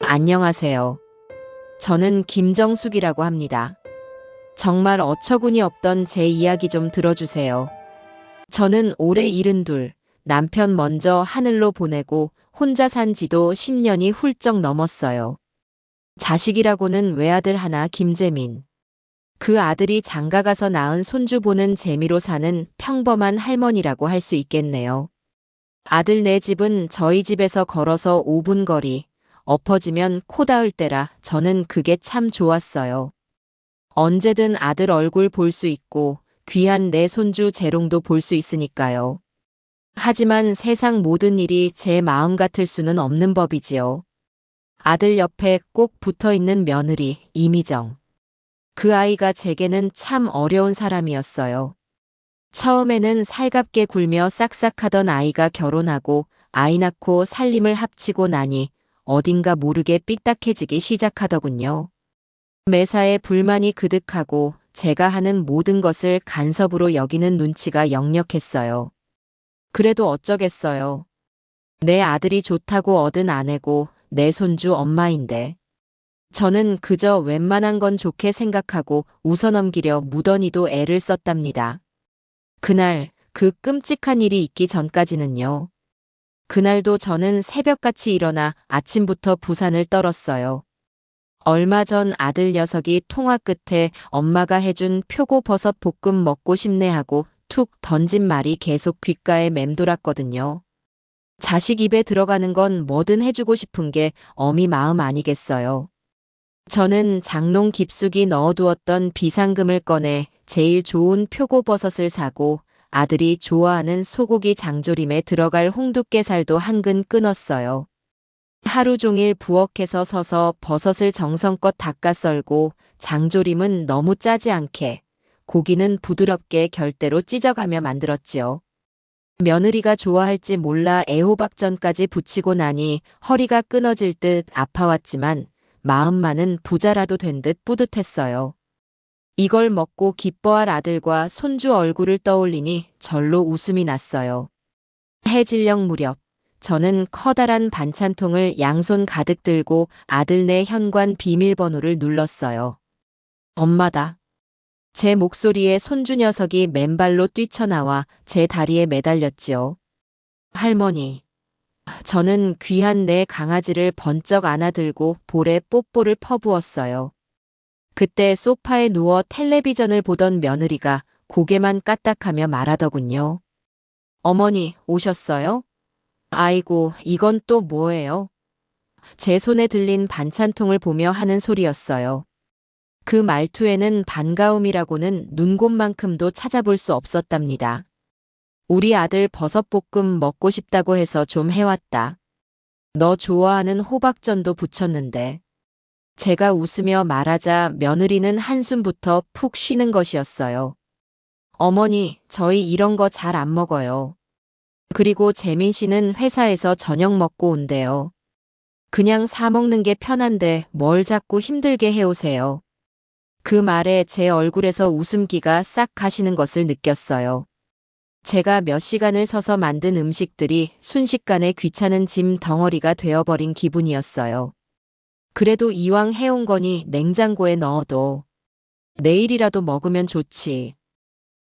안녕하세요. 저는 김정숙이라고 합니다. 정말 어처구니 없던 제 이야기 좀 들어주세요. 저는 올해 72, 남편 먼저 하늘로 보내고 혼자 산 지도 10년이 훌쩍 넘었어요. 자식이라고는 외아들 하나 김재민. 그 아들이 장가가서 낳은 손주 보는 재미로 사는 평범한 할머니라고 할 수 있겠네요. 아들 네 집은 저희 집에서 걸어서 5분 거리, 엎어지면 코 닿을 때라 저는 그게 참 좋았어요. 언제든 아들 얼굴 볼 수 있고 귀한 내 손주 재롱도 볼 수 있으니까요. 하지만 세상 모든 일이 제 마음 같을 수는 없는 법이지요. 아들 옆에 꼭 붙어 있는 며느리 이미정. 그 아이가 제게는 참 어려운 사람이었어요. 처음에는 살갑게 굴며 싹싹하던 아이가 결혼하고 아이 낳고 살림을 합치고 나니 어딘가 모르게 삐딱해지기 시작하더군요. 매사에 불만이 그득하고 제가 하는 모든 것을 간섭으로 여기는 눈치가 역력했어요. 그래도 어쩌겠어요. 내 아들이 좋다고 얻은 아내고 내 손주 엄마인데. 저는 그저 웬만한 건 좋게 생각하고 웃어넘기려 무던히도 애를 썼답니다. 그날 그 끔찍한 일이 있기 전까지는요. 그날도 저는 새벽같이 일어나 아침부터 부산을 떨었어요. 얼마 전 아들 녀석이 통화 끝에 엄마가 해준 표고버섯 볶음 먹고 싶네 하고 툭 던진 말이 계속 귓가에 맴돌았거든요. 자식 입에 들어가는 건 뭐든 해주고 싶은 게 어미 마음 아니겠어요. 저는 장롱 깊숙이 넣어두었던 비상금을 꺼내 제일 좋은 표고버섯을 사고 아들이 좋아하는 소고기 장조림에 들어갈 홍두깨살도 한 근 끊었어요. 하루 종일 부엌에서 서서 버섯을 정성껏 닦아 썰고 장조림은 너무 짜지 않게, 고기는 부드럽게 결대로 찢어가며 만들었지요. 며느리가 좋아할지 몰라 애호박전까지 부치고 나니 허리가 끊어질 듯 아파왔지만 마음만은 부자라도 된 듯 뿌듯했어요. 이걸 먹고 기뻐할 아들과 손주 얼굴을 떠올리니 절로 웃음이 났어요. 해질녘 무렵 저는 커다란 반찬통을 양손 가득 들고 아들네 현관 비밀번호를 눌렀어요. 엄마다. 제 목소리에 손주 녀석이 맨발로 뛰쳐나와 제 다리에 매달렸지요. 할머니. 저는 귀한 내 강아지를 번쩍 안아들고 볼에 뽀뽀를 퍼부었어요. 그때 소파에 누워 텔레비전을 보던 며느리가 고개만 까딱하며 말하더군요. 어머니, 오셨어요? 아이고, 이건 또 뭐예요? 제 손에 들린 반찬통을 보며 하는 소리였어요. 그 말투에는 반가움이라고는 눈곱만큼도 찾아볼 수 없었답니다. 우리 아들 버섯볶음 먹고 싶다고 해서 좀 해왔다. 너 좋아하는 호박전도 부쳤는데. 제가 웃으며 말하자 며느리는 한숨부터 푹 쉬는 것이었어요. 어머니, 저희 이런 거 잘 안 먹어요. 그리고 재민 씨는 회사에서 저녁 먹고 온대요. 그냥 사 먹는 게 편한데 뭘 자꾸 힘들게 해오세요. 그 말에 제 얼굴에서 웃음기가 싹 가시는 것을 느꼈어요. 제가 몇 시간을 서서 만든 음식들이 순식간에 귀찮은 짐 덩어리가 되어버린 기분이었어요. 그래도 이왕 해온 거니 냉장고에 넣어도 내일이라도 먹으면 좋지.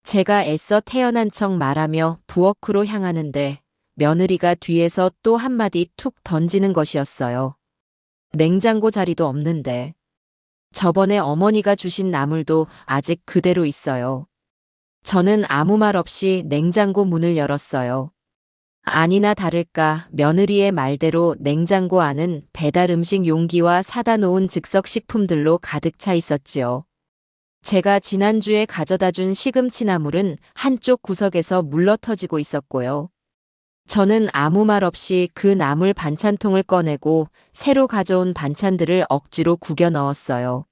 제가 애써 태어난 척 말하며 부엌으로 향하는데 며느리가 뒤에서 또 한마디 툭 던지는 것이었어요. 냉장고 자리도 없는데. 저번에 어머니가 주신 나물도 아직 그대로 있어요. 저는 아무 말 없이 냉장고 문을 열었어요. 아니나 다를까 며느리의 말대로 냉장고 안은 배달 음식 용기와 사다 놓은 즉석 식품들로 가득 차 있었지요. 제가 지난주에 가져다 준 시금치 나물은 한쪽 구석에서 물러터지고 있었고요. 저는 아무 말 없이 그 나물 반찬통을 꺼내고 새로 가져온 반찬들을 억지로 구겨 넣었어요.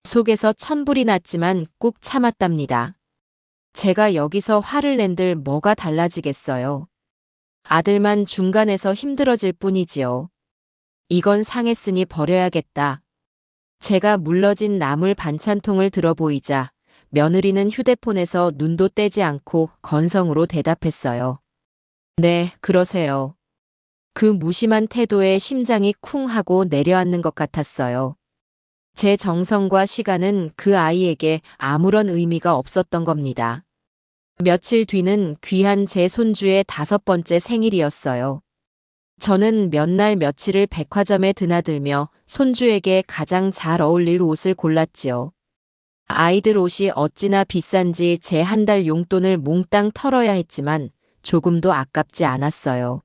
속에서 천불이 났지만 꾹 참았답니다. 제가 여기서 화를 낸들 뭐가 달라지겠어요. 아들만 중간에서 힘들어질 뿐이지요. 이건 상했으니 버려야겠다. 제가 물러진 나물 반찬통을 들어보이자 며느리는 휴대폰에서 눈도 떼지 않고 건성으로 대답했어요. 네, 그러세요. 그 무심한 태도에 심장이 쿵 하고 내려앉는 것 같았어요. 제 정성과 시간은 그 아이에게 아무런 의미가 없었던 겁니다. 며칠 뒤는 귀한 제 손주의 5번째 생일이었어요. 저는 몇 날 며칠을 백화점에 드나들며 손주에게 가장 잘 어울릴 옷을 골랐지요. 아이들 옷이 어찌나 비싼지 제 한 달 용돈을 몽땅 털어야 했지만 조금도 아깝지 않았어요.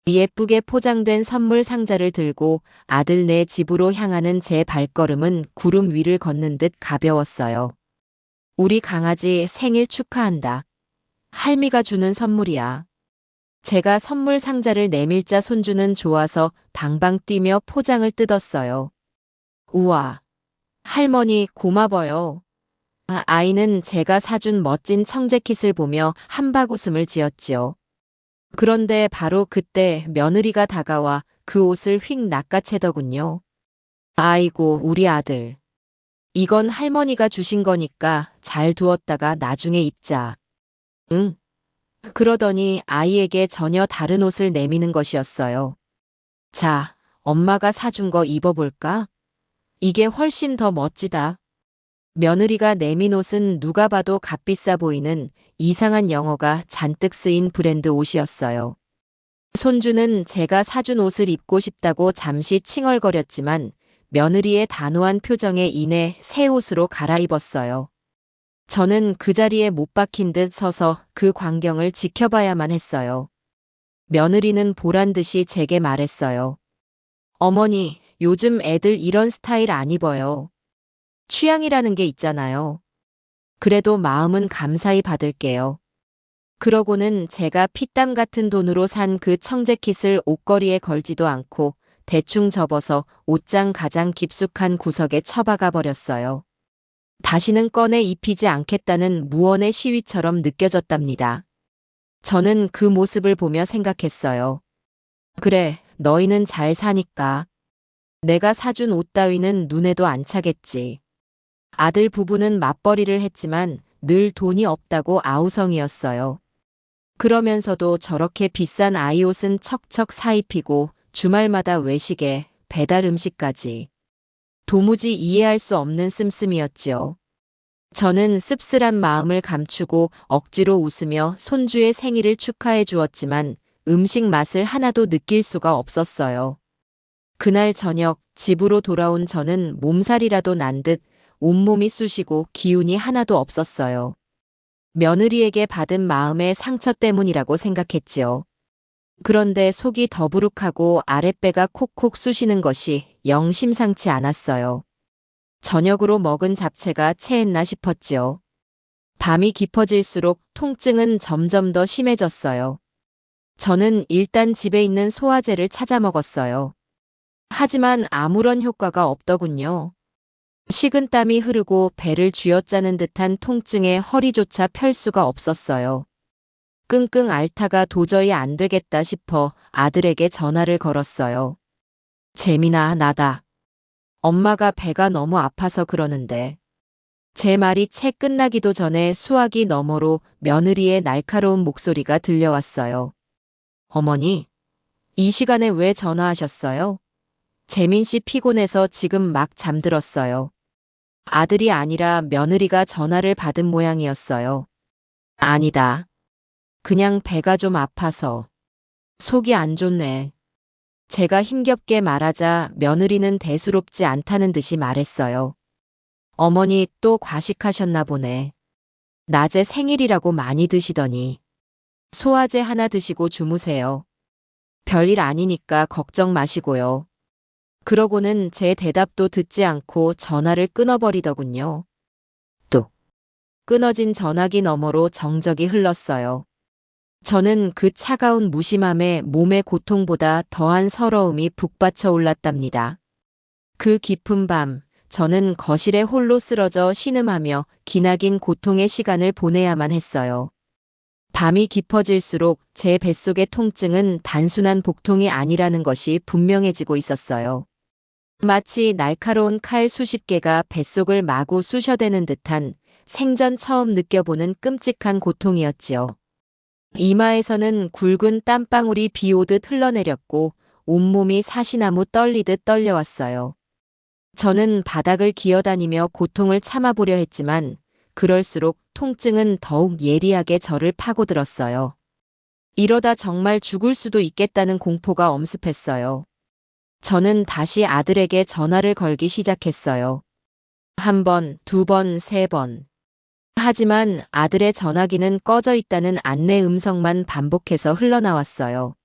예쁘게 포장된 선물 상자를 들고 아들네 집으로 향하는 제 발걸음은 구름 위를 걷는 듯 가벼웠어요. 우리 강아지 생일 축하한다. 할미가 주는 선물이야. 제가 선물 상자를 내밀자 손주는 좋아서 방방 뛰며 포장을 뜯었어요. 우와, 할머니 고마워요. 아이는 제가 사준 멋진 청재킷을 보며 한박 웃음을 지었지요. 그런데 바로 그때 며느리가 다가와 그 옷을 휙 낚아채더군요. 아이고, 우리 아들. 이건 할머니가 주신 거니까 잘 두었다가 나중에 입자. 응. 그러더니 아이에게 전혀 다른 옷을 내미는 것이었어요. 자, 엄마가 사준 거 입어볼까? 이게 훨씬 더 멋지다. 며느리가 내민 옷은 누가 봐도 값비싸 보이는 이상한 영어가 잔뜩 쓰인 브랜드 옷이었어요. 손주는 제가 사준 옷을 입고 싶다고 잠시 칭얼거렸지만 며느리의 단호한 표정에 인해 새 옷으로 갈아입었어요. 저는 그 자리에 못 박힌 듯 서서 그 광경을 지켜봐야만 했어요. 며느리는 보란 듯이 제게 말했어요. 어머니, 요즘 애들 이런 스타일 안 입어요. 취향이라는 게 있잖아요. 그래도 마음은 감사히 받을게요. 그러고는 제가 피땀 같은 돈으로 산 그 청재킷을 옷걸이에 걸지도 않고 대충 접어서 옷장 가장 깊숙한 구석에 처박아 버렸어요. 다시는 꺼내 입히지 않겠다는 무언의 시위처럼 느껴졌답니다. 저는 그 모습을 보며 생각했어요. 그래, 너희는 잘 사니까. 내가 사준 옷 따위는 눈에도 안 차겠지. 아들 부부는 맞벌이를 했지만 늘 돈이 없다고 아우성이었어요. 그러면서도 저렇게 비싼 아이 옷은 척척 사입히고 주말마다 외식에 배달 음식까지. 도무지 이해할 수 없는 씀씀이었지요. 저는 씁쓸한 마음을 감추고 억지로 웃으며 손주의 생일을 축하해 주었지만 음식 맛을 하나도 느낄 수가 없었어요. 그날 저녁 집으로 돌아온 저는 몸살이라도 난 듯 온몸이 쑤시고 기운이 하나도 없었어요. 며느리에게 받은 마음의 상처 때문이라고 생각했지요. 그런데 속이 더부룩하고 아랫배가 콕콕 쑤시는 것이 영 심상치 않았어요. 저녁으로 먹은 잡채가 체했나 싶었지요. 밤이 깊어질수록 통증은 점점 더 심해졌어요. 저는 일단 집에 있는 소화제를 찾아 먹었어요. 하지만 아무런 효과가 없더군요. 식은땀이 흐르고 배를 쥐어짜는 듯한 통증에 허리조차 펼 수가 없었어요. 끙끙 앓다가 도저히 안 되겠다 싶어 아들에게 전화를 걸었어요. 재민아, 나다. 엄마가 배가 너무 아파서 그러는데. 제 말이 채 끝나기도 전에 수화기 너머로 며느리의 날카로운 목소리가 들려왔어요. 어머니, 이 시간에 왜 전화하셨어요? 재민 씨 피곤해서 지금 막 잠들었어요. 아들이 아니라 며느리가 전화를 받은 모양이었어요. 아니다. 그냥 배가 좀 아파서. 속이 안 좋네. 제가 힘겹게 말하자 며느리는 대수롭지 않다는 듯이 말했어요. 어머니 또 과식하셨나 보네. 낮에 생일이라고 많이 드시더니. 소화제 하나 드시고 주무세요. 별일 아니니까 걱정 마시고요. 그러고는 제 대답도 듣지 않고 전화를 끊어버리더군요. 또 끊어진 전화기 너머로 정적이 흘렀어요. 저는 그 차가운 무심함에 몸의 고통보다 더한 서러움이 북받쳐 올랐답니다. 그 깊은 밤, 저는 거실에 홀로 쓰러져 신음하며 기나긴 고통의 시간을 보내야만 했어요. 밤이 깊어질수록 제 뱃속의 통증은 단순한 복통이 아니라는 것이 분명해지고 있었어요. 마치 날카로운 칼 수십 개가 뱃속을 마구 쑤셔대는 듯한 생전 처음 느껴보는 끔찍한 고통이었지요. 이마에서는 굵은 땀방울이 비 오듯 흘러내렸고 온몸이 사시나무 떨리듯 떨려왔어요. 저는 바닥을 기어다니며 고통을 참아보려 했지만 그럴수록 통증은 더욱 예리하게 저를 파고들었어요. 이러다 정말 죽을 수도 있겠다는 공포가 엄습했어요. 저는 다시 아들에게 전화를 걸기 시작했어요. 한 번, 두 번, 세 번. 하지만 아들의 전화기는 꺼져 있다는 안내 음성만 반복해서 흘러나왔어요.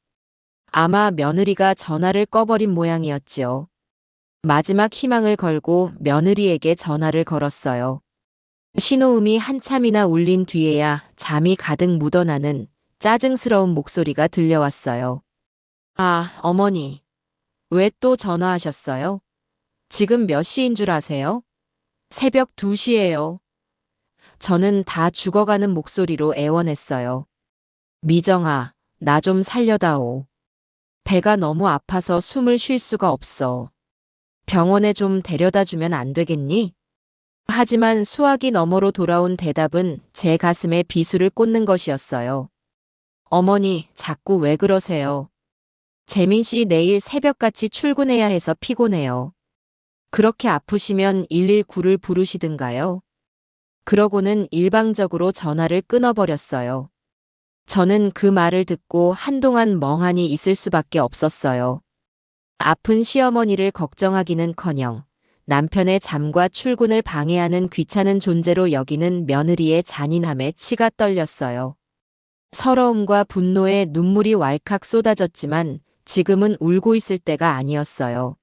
아마 며느리가 전화를 꺼버린 모양이었지요. 마지막 희망을 걸고 며느리에게 전화를 걸었어요. 신호음이 한참이나 울린 뒤에야 잠이 가득 묻어나는 짜증스러운 목소리가 들려왔어요. 아, 어머니. 왜 또 전화하셨어요? 지금 몇 시인 줄 아세요? 새벽 2시예요. 저는 다 죽어가는 목소리로 애원했어요. 미정아, 나 좀 살려다오. 배가 너무 아파서 숨을 쉴 수가 없어. 병원에 좀 데려다 주면 안 되겠니? 하지만 수화기 너머로 돌아온 대답은 제 가슴에 비수를 꽂는 것이었어요. 어머니, 자꾸 왜 그러세요? 재민 씨 내일 새벽같이 출근해야 해서 피곤해요. 그렇게 아프시면 119를 부르시든가요? 그러고는 일방적으로 전화를 끊어버렸어요. 저는 그 말을 듣고 한동안 멍하니 있을 수밖에 없었어요. 아픈 시어머니를 걱정하기는커녕 남편의 잠과 출근을 방해하는 귀찮은 존재로 여기는 며느리의 잔인함에 치가 떨렸어요. 서러움과 분노에 눈물이 왈칵 쏟아졌지만 지금은 울고 있을 때가 아니었어요.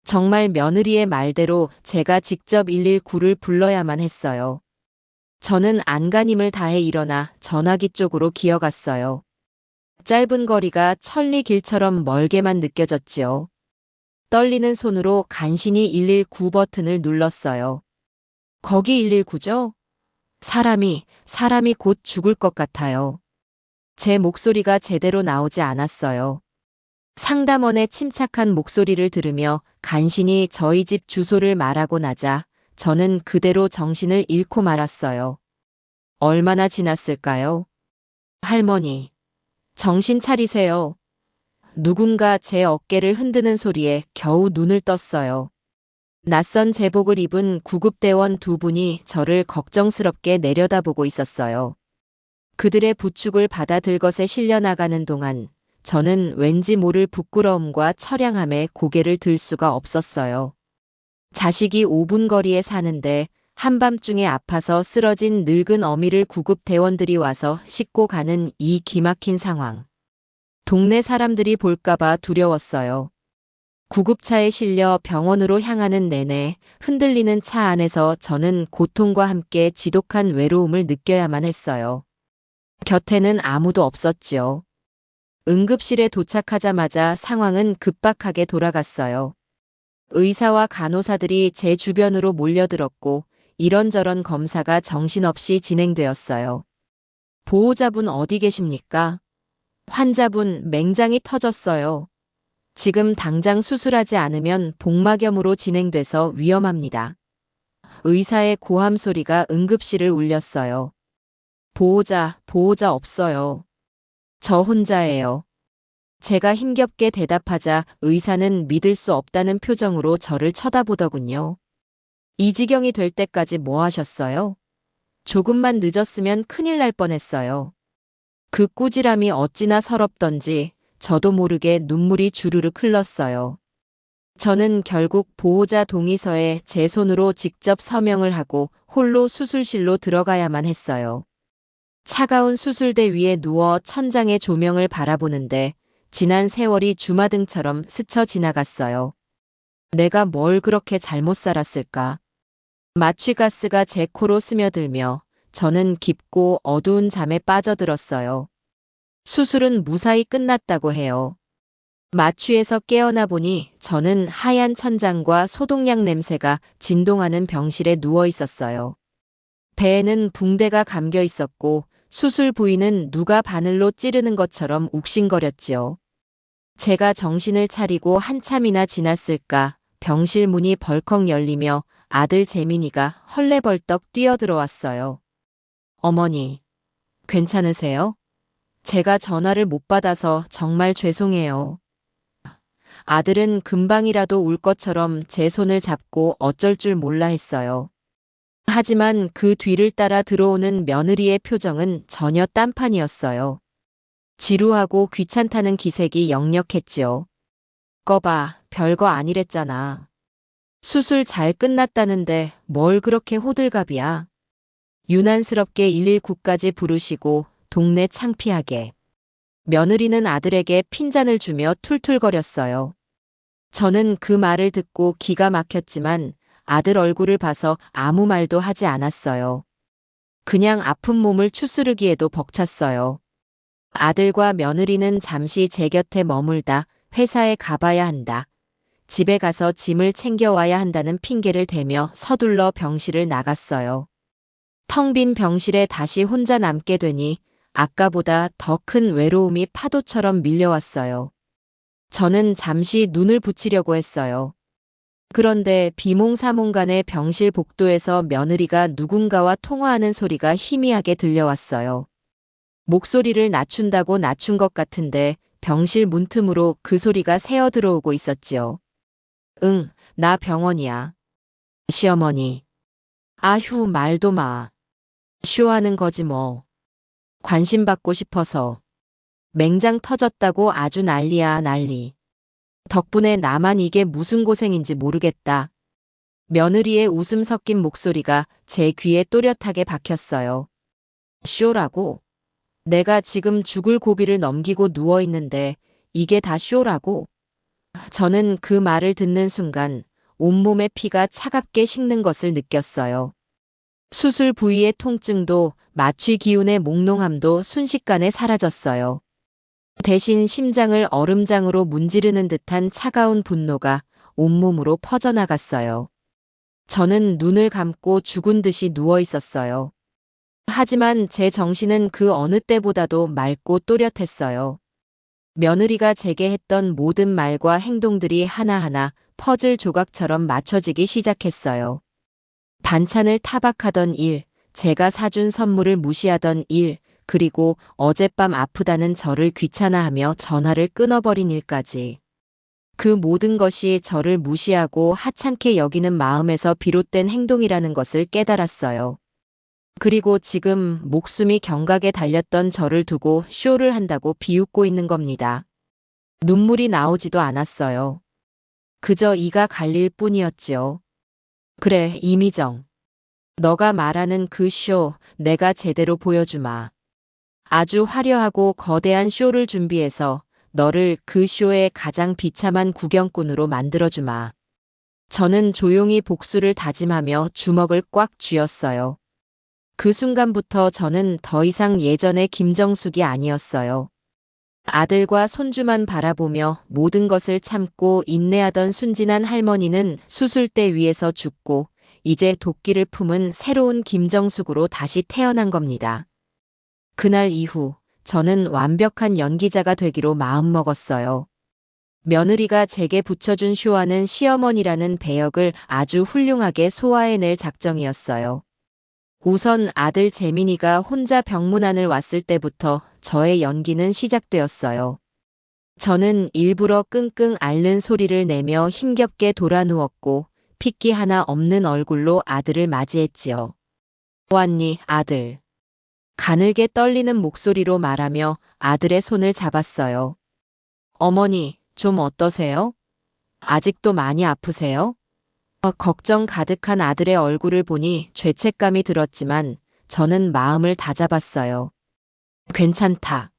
정말 며느리의 말대로 제가 직접 119를 불러야만 했어요. 저는 안간힘을 다해 일어나 전화기 쪽으로 기어갔어요. 짧은 거리가 천리길처럼 멀게만 느껴졌지요. 떨리는 손으로 간신히 119 버튼을 눌렀어요. 거기 119죠? 사람이 곧 죽을 것 같아요. 제 목소리가 제대로 나오지 않았어요. 상담원의 침착한 목소리를 들으며 간신히 저희 집 주소를 말하고 나자 저는 그대로 정신을 잃고 말았어요. 얼마나 지났을까요? 할머니, 정신 차리세요. 누군가 제 어깨를 흔드는 소리에 겨우 눈을 떴어요. 낯선 제복을 입은 구급대원 두 분이 저를 걱정스럽게 내려다보고 있었어요. 그들의 부축을 받아 들것에 실려 나가는 동안 저는 왠지 모를 부끄러움과 처량함에 고개를 들 수가 없었어요. 자식이 5분 거리에 사는데 한밤중에 아파서 쓰러진 늙은 어미를 구급대원들이 와서 싣고 가는 이 기막힌 상황. 동네 사람들이 볼까봐 두려웠어요. 구급차에 실려 병원으로 향하는 내내 흔들리는 차 안에서 저는 고통과 함께 지독한 외로움을 느껴야만 했어요. 곁에는 아무도 없었지요. 응급실에 도착하자마자 상황은 급박하게 돌아갔어요. 의사와 간호사들이 제 주변으로 몰려들었고 이런저런 검사가 정신없이 진행되었어요. 보호자분 어디 계십니까? 환자분 맹장이 터졌어요. 지금 당장 수술하지 않으면 복막염으로 진행돼서 위험합니다. 의사의 고함 소리가 응급실을 울렸어요. 보호자 없어요. 저 혼자예요. 제가 힘겹게 대답하자 의사는 믿을 수 없다는 표정으로 저를 쳐다보더군요. 이 지경이 될 때까지 뭐 하셨어요? 조금만 늦었으면 큰일 날 뻔했어요. 그 꾸지람이 어찌나 서럽던지 저도 모르게 눈물이 주르륵 흘렀어요. 저는 결국 보호자 동의서에 제 손으로 직접 서명을 하고 홀로 수술실로 들어가야만 했어요. 차가운 수술대 위에 누워 천장의 조명을 바라보는데 지난 세월이 주마등처럼 스쳐 지나갔어요. 내가 뭘 그렇게 잘못 살았을까? 마취가스가 제 코로 스며들며 저는 깊고 어두운 잠에 빠져들었어요. 수술은 무사히 끝났다고 해요. 마취에서 깨어나 보니 저는 하얀 천장과 소독약 냄새가 진동하는 병실에 누워 있었어요. 배에는 붕대가 감겨 있었고 수술 부위는 누가 바늘로 찌르는 것처럼 욱신거렸지요. 제가 정신을 차리고 한참이나 지났을까 병실 문이 벌컥 열리며 아들 재민이가 헐레벌떡 뛰어들어왔어요. 어머니, 괜찮으세요? 제가 전화를 못 받아서 정말 죄송해요. 아들은 금방이라도 울 것처럼 제 손을 잡고 어쩔 줄 몰라 했어요. 하지만 그 뒤를 따라 들어오는 며느리의 표정은 전혀 딴판이었어요. 지루하고 귀찮다는 기색이 역력했지요. 꺼봐, 별거 아니랬잖아. 수술 잘 끝났다는데 뭘 그렇게 호들갑이야. 유난스럽게 119까지 부르시고 동네 창피하게. 며느리는 아들에게 핀잔을 주며 툴툴거렸어요. 저는 그 말을 듣고 기가 막혔지만 아들 얼굴을 봐서 아무 말도 하지 않았어요. 그냥 아픈 몸을 추스르기에도 벅찼어요. 아들과 며느리는 잠시 제 곁에 머물다 회사에 가봐야 한다. 집에 가서 짐을 챙겨와야 한다는 핑계를 대며 서둘러 병실을 나갔어요. 텅 빈 병실에 다시 혼자 남게 되니 아까보다 더 큰 외로움이 파도처럼 밀려왔어요. 저는 잠시 눈을 붙이려고 했어요. 그런데 비몽사몽간에 병실 복도에서 며느리가 누군가와 통화하는 소리가 희미하게 들려왔어요. 목소리를 낮춘다고 낮춘 것 같은데 병실 문틈으로 그 소리가 새어 들어오고 있었지요. 응, 나 병원이야. 시어머니. 아휴, 말도 마. 쇼하는 거지 뭐. 관심 받고 싶어서. 맹장 터졌다고 아주 난리야, 난리. 덕분에 나만 이게 무슨 고생인지 모르겠다. 며느리의 웃음 섞인 목소리가 제 귀에 또렷하게 박혔어요. 쇼라고? 내가 지금 죽을 고비를 넘기고 누워있는데 이게 다 쇼라고? 저는 그 말을 듣는 순간 온몸의 피가 차갑게 식는 것을 느꼈어요. 수술 부위의 통증도 마취 기운의 몽롱함도 순식간에 사라졌어요. 대신 심장을 얼음장으로 문지르는 듯한 차가운 분노가 온몸으로 퍼져나갔어요. 저는 눈을 감고 죽은 듯이 누워 있었어요. 하지만 제 정신은 그 어느 때보다도 맑고 또렷했어요. 며느리가 제게 했던 모든 말과 행동들이 하나하나 퍼즐 조각처럼 맞춰지기 시작했어요. 반찬을 타박하던 일, 제가 사준 선물을 무시하던 일, 그리고 어젯밤 아프다는 저를 귀찮아하며 전화를 끊어버린 일까지. 그 모든 것이 저를 무시하고 하찮게 여기는 마음에서 비롯된 행동이라는 것을 깨달았어요. 그리고 지금 목숨이 경각에 달렸던 저를 두고 쇼를 한다고 비웃고 있는 겁니다. 눈물이 나오지도 않았어요. 그저 이가 갈릴 뿐이었지요. 그래, 이미정. 너가 말하는 그 쇼, 내가 제대로 보여주마. 아주 화려하고 거대한 쇼를 준비해서 너를 그 쇼의 가장 비참한 구경꾼으로 만들어주마. 저는 조용히 복수를 다짐하며 주먹을 꽉 쥐었어요. 그 순간부터 저는 더 이상 예전의 김정숙이 아니었어요. 아들과 손주만 바라보며 모든 것을 참고 인내하던 순진한 할머니는 수술대 위에서 죽고 이제 도끼를 품은 새로운 김정숙으로 다시 태어난 겁니다. 그날 이후 저는 완벽한 연기자가 되기로 마음먹었어요. 며느리가 제게 붙여준 쇼와는 시어머니라는 배역을 아주 훌륭하게 소화해낼 작정이었어요. 우선 아들 재민이가 혼자 병문안을 왔을 때부터 저의 연기는 시작되었어요. 저는 일부러 끙끙 앓는 소리를 내며 힘겹게 돌아 누웠고 핏기 하나 없는 얼굴로 아들을 맞이했지요. 왔니, 아들. 가늘게 떨리는 목소리로 말하며 아들의 손을 잡았어요. 어머니, 좀 어떠세요? 아직도 많이 아프세요? 걱정 가득한 아들의 얼굴을 보니 죄책감이 들었지만 저는 마음을 다잡았어요. 괜찮다.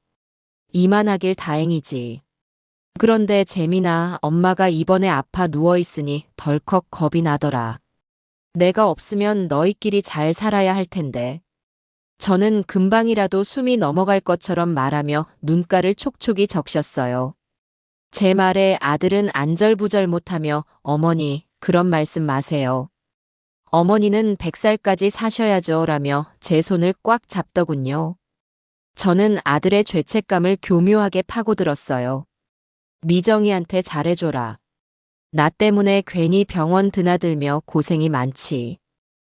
이만하길 다행이지. 그런데 재민아, 엄마가 이번에 아파 누워있으니 덜컥 겁이 나더라. 내가 없으면 너희끼리 잘 살아야 할 텐데. 저는 금방이라도 숨이 넘어갈 것처럼 말하며 눈가를 촉촉이 적셨어요. 제 말에 아들은 안절부절 못하며 어머니, 그런 말씀 마세요. 어머니는 100살까지 사셔야죠 라며 제 손을 꽉 잡더군요. 저는 아들의 죄책감을 교묘하게 파고들었어요. 미정이한테 잘해줘라. 나 때문에 괜히 병원 드나들며 고생이 많지.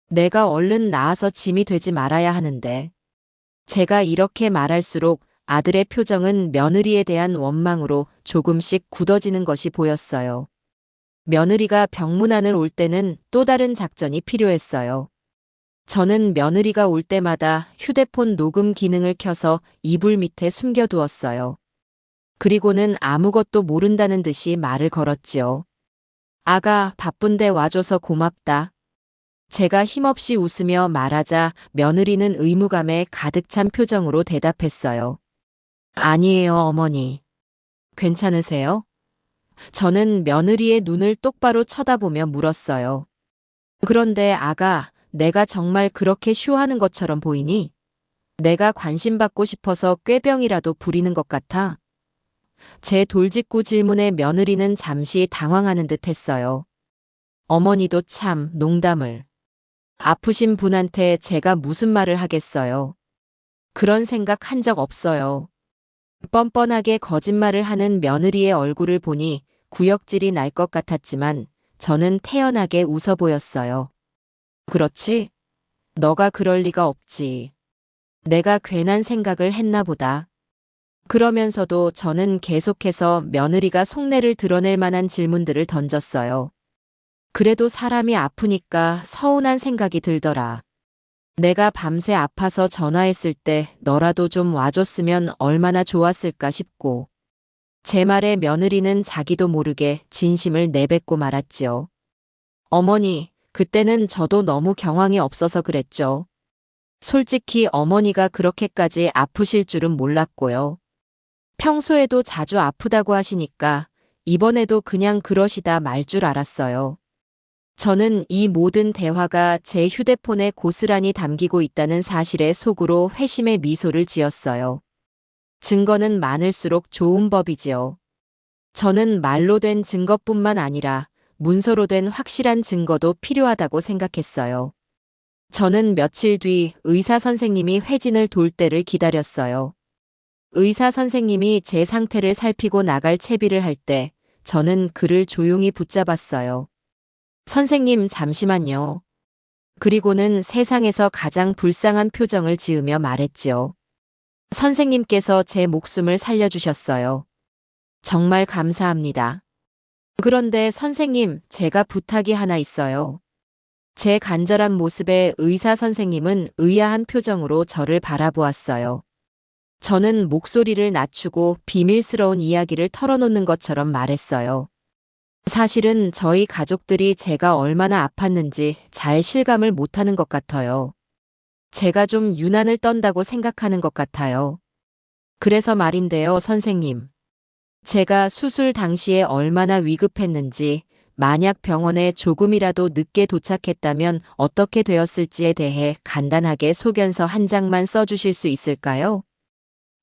내가 얼른 나아서 짐이 되지 말아야 하는데. 제가 이렇게 말할수록 아들의 표정은 며느리에 대한 원망으로 조금씩 굳어지는 것이 보였어요. 며느리가 병문안을 올 때는 또 다른 작전이 필요했어요. 저는 며느리가 올 때마다 휴대폰 녹음 기능을 켜서 이불 밑에 숨겨두었어요. 그리고는 아무것도 모른다는 듯이 말을 걸었지요. 아가, 바쁜데 와줘서 고맙다. 제가 힘없이 웃으며 말하자 며느리는 의무감에 가득 찬 표정으로 대답했어요. 아니에요, 어머니. 괜찮으세요? 저는 며느리의 눈을 똑바로 쳐다보며 물었어요. 그런데 아가, 내가 정말 그렇게 쇼하는 것처럼 보이니? 내가 관심받고 싶어서 꾀병이라도 부리는 것 같아? 제 돌직구 질문에 며느리는 잠시 당황하는 듯 했어요. 어머니도 참 농담을. 아프신 분한테 제가 무슨 말을 하겠어요. 그런 생각 한 적 없어요. 뻔뻔하게 거짓말을 하는 며느리의 얼굴을 보니 구역질이 날 것 같았지만 저는 태연하게 웃어 보였어요. 그렇지? 너가 그럴 리가 없지. 내가 괜한 생각을 했나 보다. 그러면서도 저는 계속해서 며느리가 속내를 드러낼 만한 질문들을 던졌어요. 그래도 사람이 아프니까 서운한 생각이 들더라. 내가 밤새 아파서 전화했을 때 너라도 좀 와줬으면 얼마나 좋았을까 싶고. 제 말에 며느리는 자기도 모르게 진심을 내뱉고 말았지요. 어머니, 그때는 저도 너무 경황이 없어서 그랬죠. 솔직히 어머니가 그렇게까지 아프실 줄은 몰랐고요. 평소에도 자주 아프다고 하시니까 이번에도 그냥 그러시다 말 줄 알았어요. 저는 이 모든 대화가 제 휴대폰에 고스란히 담기고 있다는 사실에 속으로 회심의 미소를 지었어요. 증거는 많을수록 좋은 법이지요. 저는 말로 된 증거뿐만 아니라 문서로 된 확실한 증거도 필요하다고 생각했어요. 저는 며칠 뒤 의사 선생님이 회진을 돌 때를 기다렸어요. 의사 선생님이 제 상태를 살피고 나갈 채비를 할 때 저는 그를 조용히 붙잡았어요. 선생님, 잠시만요. 그리고는 세상에서 가장 불쌍한 표정을 지으며 말했지요. 선생님께서 제 목숨을 살려주셨어요. 정말 감사합니다. 그런데 선생님, 제가 부탁이 하나 있어요. 제 간절한 모습에 의사 선생님은 의아한 표정으로 저를 바라보았어요. 저는 목소리를 낮추고 비밀스러운 이야기를 털어놓는 것처럼 말했어요. 사실은 저희 가족들이 제가 얼마나 아팠는지 잘 실감을 못하는 것 같아요. 제가 좀 유난을 떤다고 생각하는 것 같아요. 그래서 말인데요, 선생님. 제가 수술 당시에 얼마나 위급했는지, 만약 병원에 조금이라도 늦게 도착했다면 어떻게 되었을지에 대해 간단하게 소견서 한 장만 써주실 수 있을까요?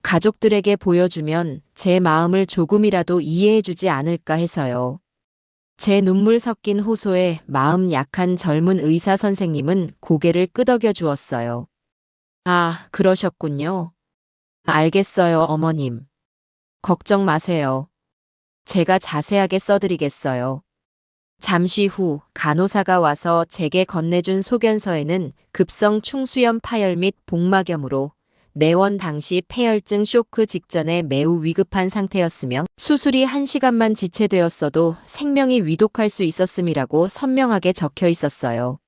가족들에게 보여주면 제 마음을 조금이라도 이해해주지 않을까 해서요. 제 눈물 섞인 호소에 마음 약한 젊은 의사 선생님은 고개를 끄덕여 주었어요. 아, 그러셨군요. 알겠어요, 어머님. 걱정 마세요. 제가 자세하게 써드리겠어요. 잠시 후 간호사가 와서 제게 건네준 소견서에는 급성 충수염 파열 및 복막염으로 내원 당시 폐혈증 쇼크 직전에 매우 위급한 상태였으며 수술이 1시간만 지체되었어도 생명이 위독할 수 있었음이라고 선명하게 적혀 있었어요.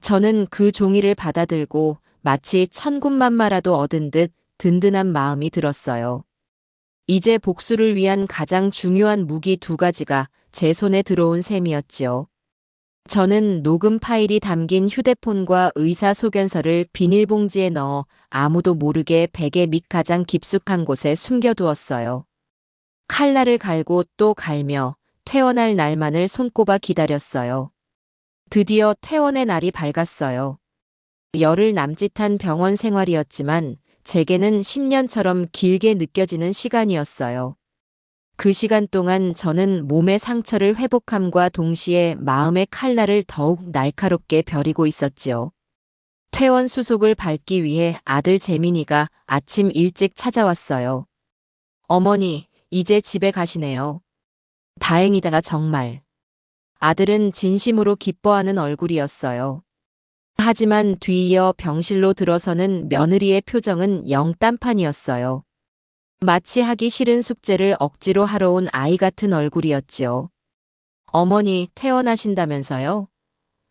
저는 그 종이를 받아들고 마치 천군만마라도 얻은 듯 든든한 마음이 들었어요. 이제 복수를 위한 가장 중요한 무기 2가지가 제 손에 들어온 셈이었지요. 저는 녹음 파일이 담긴 휴대폰과 의사 소견서를 비닐봉지에 넣어 아무도 모르게 베개 밑 가장 깊숙한 곳에 숨겨두었어요. 칼날을 갈고 또 갈며 퇴원할 날만을 손꼽아 기다렸어요. 드디어 퇴원의 날이 밝았어요. 열흘 남짓한 병원 생활이었지만 제게는 10년처럼 길게 느껴지는 시간이었어요. 그 시간 동안 저는 몸의 상처를 회복함과 동시에 마음의 칼날을 더욱 날카롭게 벼리고 있었지요. 퇴원 수속을 밟기 위해 아들 재민이가 아침 일찍 찾아왔어요. 어머니, 이제 집에 가시네요. 다행이다, 정말. 아들은 진심으로 기뻐하는 얼굴이었어요. 하지만 뒤이어 병실로 들어서는 며느리의 표정은 영 딴판이었어요. 마치 하기 싫은 숙제를 억지로 하러 온 아이 같은 얼굴이었지요. 어머니 퇴원하신다면서요?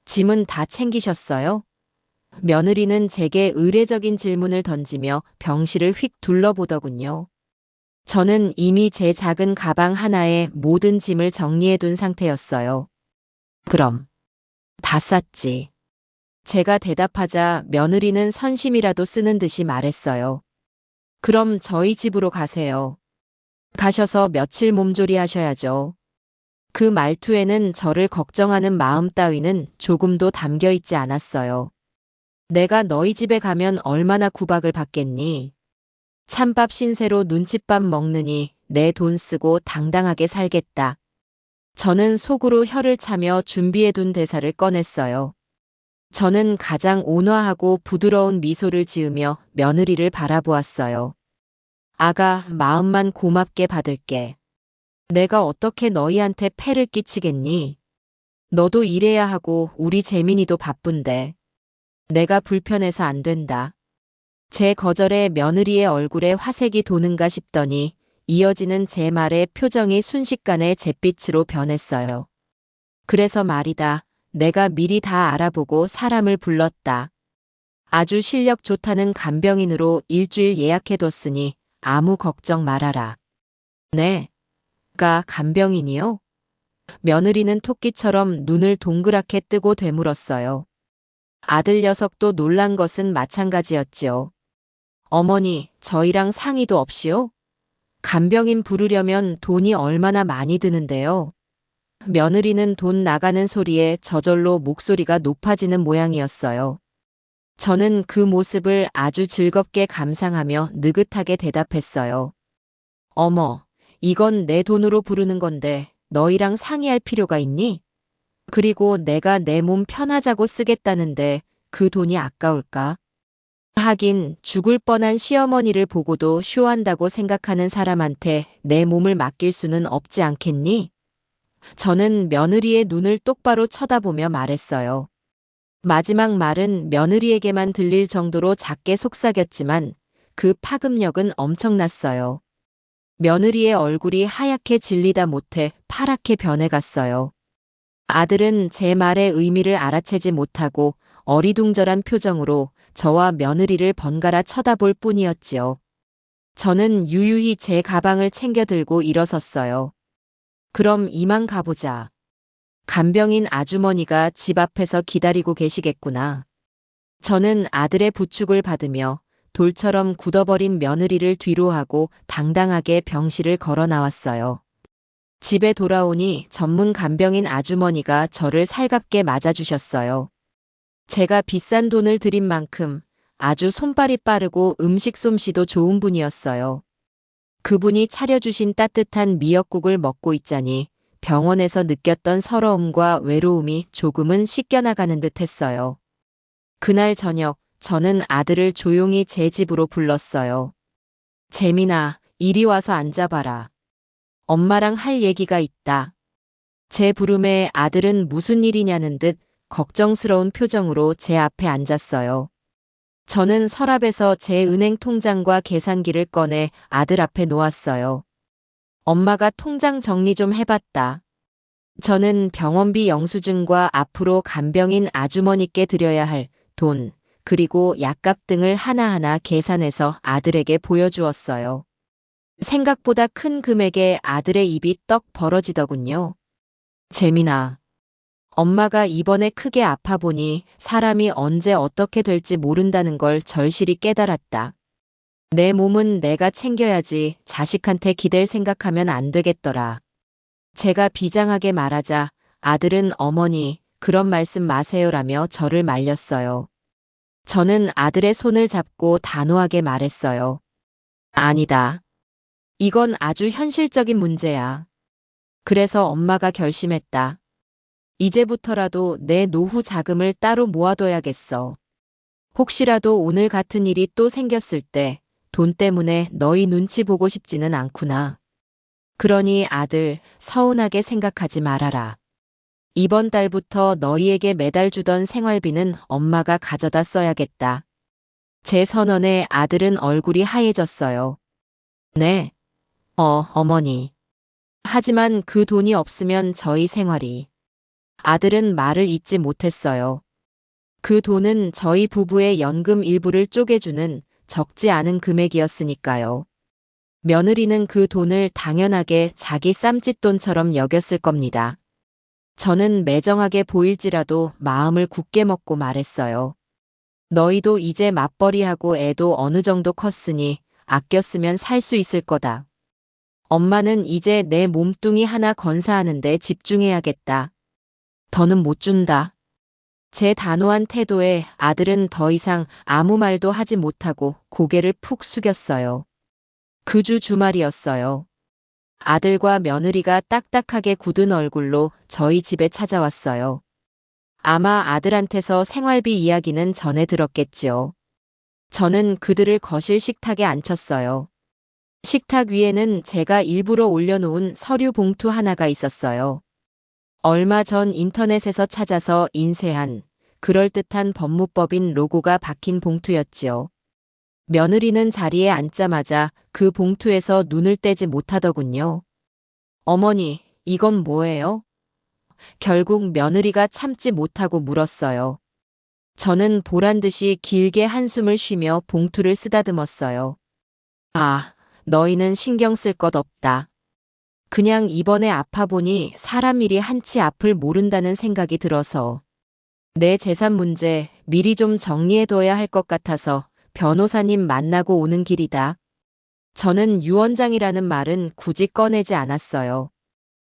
짐은 다 챙기셨어요? 며느리는 제게 의례적인 질문을 던지며 병실을 휙 둘러보더군요. 저는 이미 제 작은 가방 하나에 모든 짐을 정리해둔 상태였어요. 그럼 다 쌌지. 제가 대답하자 며느리는 선심이라도 쓰는 듯이 말했어요. 그럼 저희 집으로 가세요. 가셔서 며칠 몸조리 하셔야죠. 그 말투에는 저를 걱정하는 마음 따위는 조금도 담겨 있지 않았어요. 내가 너희 집에 가면 얼마나 구박을 받겠니? 찬밥 신세로 눈칫밥 먹느니 내 돈 쓰고 당당하게 살겠다. 저는 속으로 혀를 차며 준비해둔 대사를 꺼냈어요. 저는 가장 온화하고 부드러운 미소를 지으며 며느리를 바라보았어요. 아가, 마음만 고맙게 받을게. 내가 어떻게 너희한테 폐를 끼치겠니? 너도 일해야 하고 우리 재민이도 바쁜데. 내가 불편해서 안 된다. 제 거절에 며느리의 얼굴에 화색이 도는가 싶더니 이어지는 제 말에 표정이 순식간에 잿빛으로 변했어요. 그래서 말이다. 내가 미리 다 알아보고 사람을 불렀다. 아주 실력 좋다는 간병인으로 일주일 예약해뒀으니 아무 걱정 말아라. 네. 가 간병인이요? 며느리는 토끼처럼 눈을 동그랗게 뜨고 되물었어요. 아들 녀석도 놀란 것은 마찬가지였지요. 어머니, 저희랑 상의도 없이요? 간병인 부르려면 돈이 얼마나 많이 드는데요. 며느리는 돈 나가는 소리에 저절로 목소리가 높아지는 모양이었어요. 저는 그 모습을 아주 즐겁게 감상하며 느긋하게 대답했어요. 어머, 이건 내 돈으로 부르는 건데 너희랑 상의할 필요가 있니? 그리고 내가 내 몸 편하자고 쓰겠다는데 그 돈이 아까울까? 하긴 죽을 뻔한 시어머니를 보고도 쇼한다고 생각하는 사람한테 내 몸을 맡길 수는 없지 않겠니? 저는 며느리의 눈을 똑바로 쳐다보며 말했어요. 마지막 말은 며느리에게만 들릴 정도로 작게 속삭였지만 그 파급력은 엄청났어요. 며느리의 얼굴이 하얗게 질리다 못해 파랗게 변해갔어요. 아들은 제 말의 의미를 알아채지 못하고 어리둥절한 표정으로 저와 며느리를 번갈아 쳐다볼 뿐이었지요. 저는 유유히 제 가방을 챙겨 들고 일어섰어요. 그럼 이만 가보자. 간병인 아주머니가 집 앞에서 기다리고 계시겠구나. 저는 아들의 부축을 받으며 돌처럼 굳어버린 며느리를 뒤로하고 당당하게 병실을 걸어 나왔어요. 집에 돌아오니 전문 간병인 아주머니가 저를 살갑게 맞아주셨어요. 제가 비싼 돈을 들인 만큼 아주 손발이 빠르고 음식 솜씨도 좋은 분이었어요. 그분이 차려주신 따뜻한 미역국을 먹고 있자니 병원에서 느꼈던 서러움과 외로움이 조금은 씻겨나가는 듯 했어요. 그날 저녁 저는 아들을 조용히 제 집으로 불렀어요. 재민아, 이리 와서 앉아봐라. 엄마랑 할 얘기가 있다. 제 부름에 아들은 무슨 일이냐는 듯 걱정스러운 표정으로 제 앞에 앉았어요. 저는 서랍에서 제 은행 통장과 계산기를 꺼내 아들 앞에 놓았어요. 엄마가 통장 정리 좀 해봤다. 저는 병원비 영수증과 앞으로 간병인 아주머니께 드려야 할 돈, 그리고 약값 등을 하나하나 계산해서 아들에게 보여주었어요. 생각보다 큰 금액에 아들의 입이 떡 벌어지더군요. 재민아, 엄마가 이번에 크게 아파 보니 사람이 언제 어떻게 될지 모른다는 걸 절실히 깨달았다. 내 몸은 내가 챙겨야지 자식한테 기댈 생각하면 안 되겠더라. 제가 비장하게 말하자 아들은 어머니, 그런 말씀 마세요라며 저를 말렸어요. 저는 아들의 손을 잡고 단호하게 말했어요. 아니다. 이건 아주 현실적인 문제야. 그래서 엄마가 결심했다. 이제부터라도 내 노후 자금을 따로 모아둬야겠어. 혹시라도 오늘 같은 일이 또 생겼을 때 돈 때문에 너희 눈치 보고 싶지는 않구나. 그러니 아들, 서운하게 생각하지 말아라. 이번 달부터 너희에게 매달 주던 생활비는 엄마가 가져다 써야겠다. 제 선언에 아들은 얼굴이 하얘졌어요. 네. 어머니. 하지만 그 돈이 없으면 저희 생활이. 아들은 말을 잇지 못했어요. 그 돈은 저희 부부의 연금 일부를 쪼개주는 적지 않은 금액이었으니까요. 며느리는 그 돈을 당연하게 자기 쌈짓돈처럼 여겼을 겁니다. 저는 매정하게 보일지라도 마음을 굳게 먹고 말했어요. 너희도 이제 맞벌이하고 애도 어느 정도 컸으니 아껴 쓰면 살 수 있을 거다. 엄마는 이제 내 몸뚱이 하나 건사하는 데 집중해야겠다. 더는 못 준다. 제 단호한 태도에 아들은 더 이상 아무 말도 하지 못하고 고개를 푹 숙였어요. 그 주 주말이었어요. 아들과 며느리가 딱딱하게 굳은 얼굴로 저희 집에 찾아왔어요. 아마 아들한테서 생활비 이야기는 전해 들었겠지요. 저는 그들을 거실 식탁에 앉혔어요. 식탁 위에는 제가 일부러 올려놓은 서류 봉투 하나가 있었어요. 얼마 전 인터넷에서 찾아서 인쇄한 그럴듯한 법무법인 로고가 박힌 봉투였지요. 며느리는 자리에 앉자마자 그 봉투에서 눈을 떼지 못하더군요. 어머니, 이건 뭐예요? 결국 며느리가 참지 못하고 물었어요. 저는 보란 듯이 길게 한숨을 쉬며 봉투를 쓰다듬었어요. 아, 너희는 신경 쓸 것 없다. 그냥 이번에 아파보니 사람 일이 한치 앞을 모른다는 생각이 들어서 내 재산 문제 미리 좀 정리해둬야 할 것 같아서 변호사님 만나고 오는 길이다. 저는 유언장이라는 말은 굳이 꺼내지 않았어요.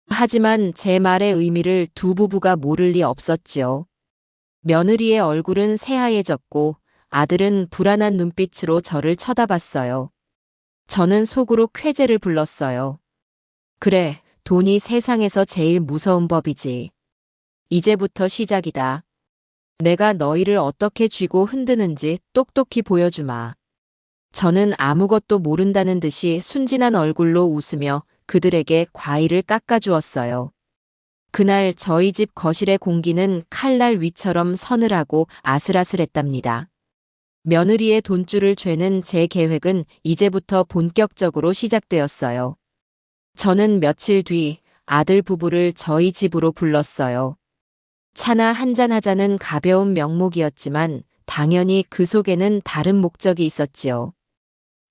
하지만 제 말의 의미를 두 부부가 모를 리 없었지요. 며느리의 얼굴은 새하얘졌고 아들은 불안한 눈빛으로 저를 쳐다봤어요. 저는 속으로 쾌재를 불렀어요. 그래, 돈이 세상에서 제일 무서운 법이지. 이제부터 시작이다. 내가 너희를 어떻게 쥐고 흔드는지 똑똑히 보여주마. 저는 아무것도 모른다는 듯이 순진한 얼굴로 웃으며 그들에게 과일을 깎아주었어요. 그날 저희 집 거실의 공기는 칼날 위처럼 서늘하고 아슬아슬했답니다. 며느리의 돈줄을 죄는 제 계획은 이제부터 본격적으로 시작되었어요. 저는 며칠 뒤 아들 부부를 저희 집으로 불렀어요. 차나 한잔하자는 가벼운 명목이었지만 당연히 그 속에는 다른 목적이 있었지요.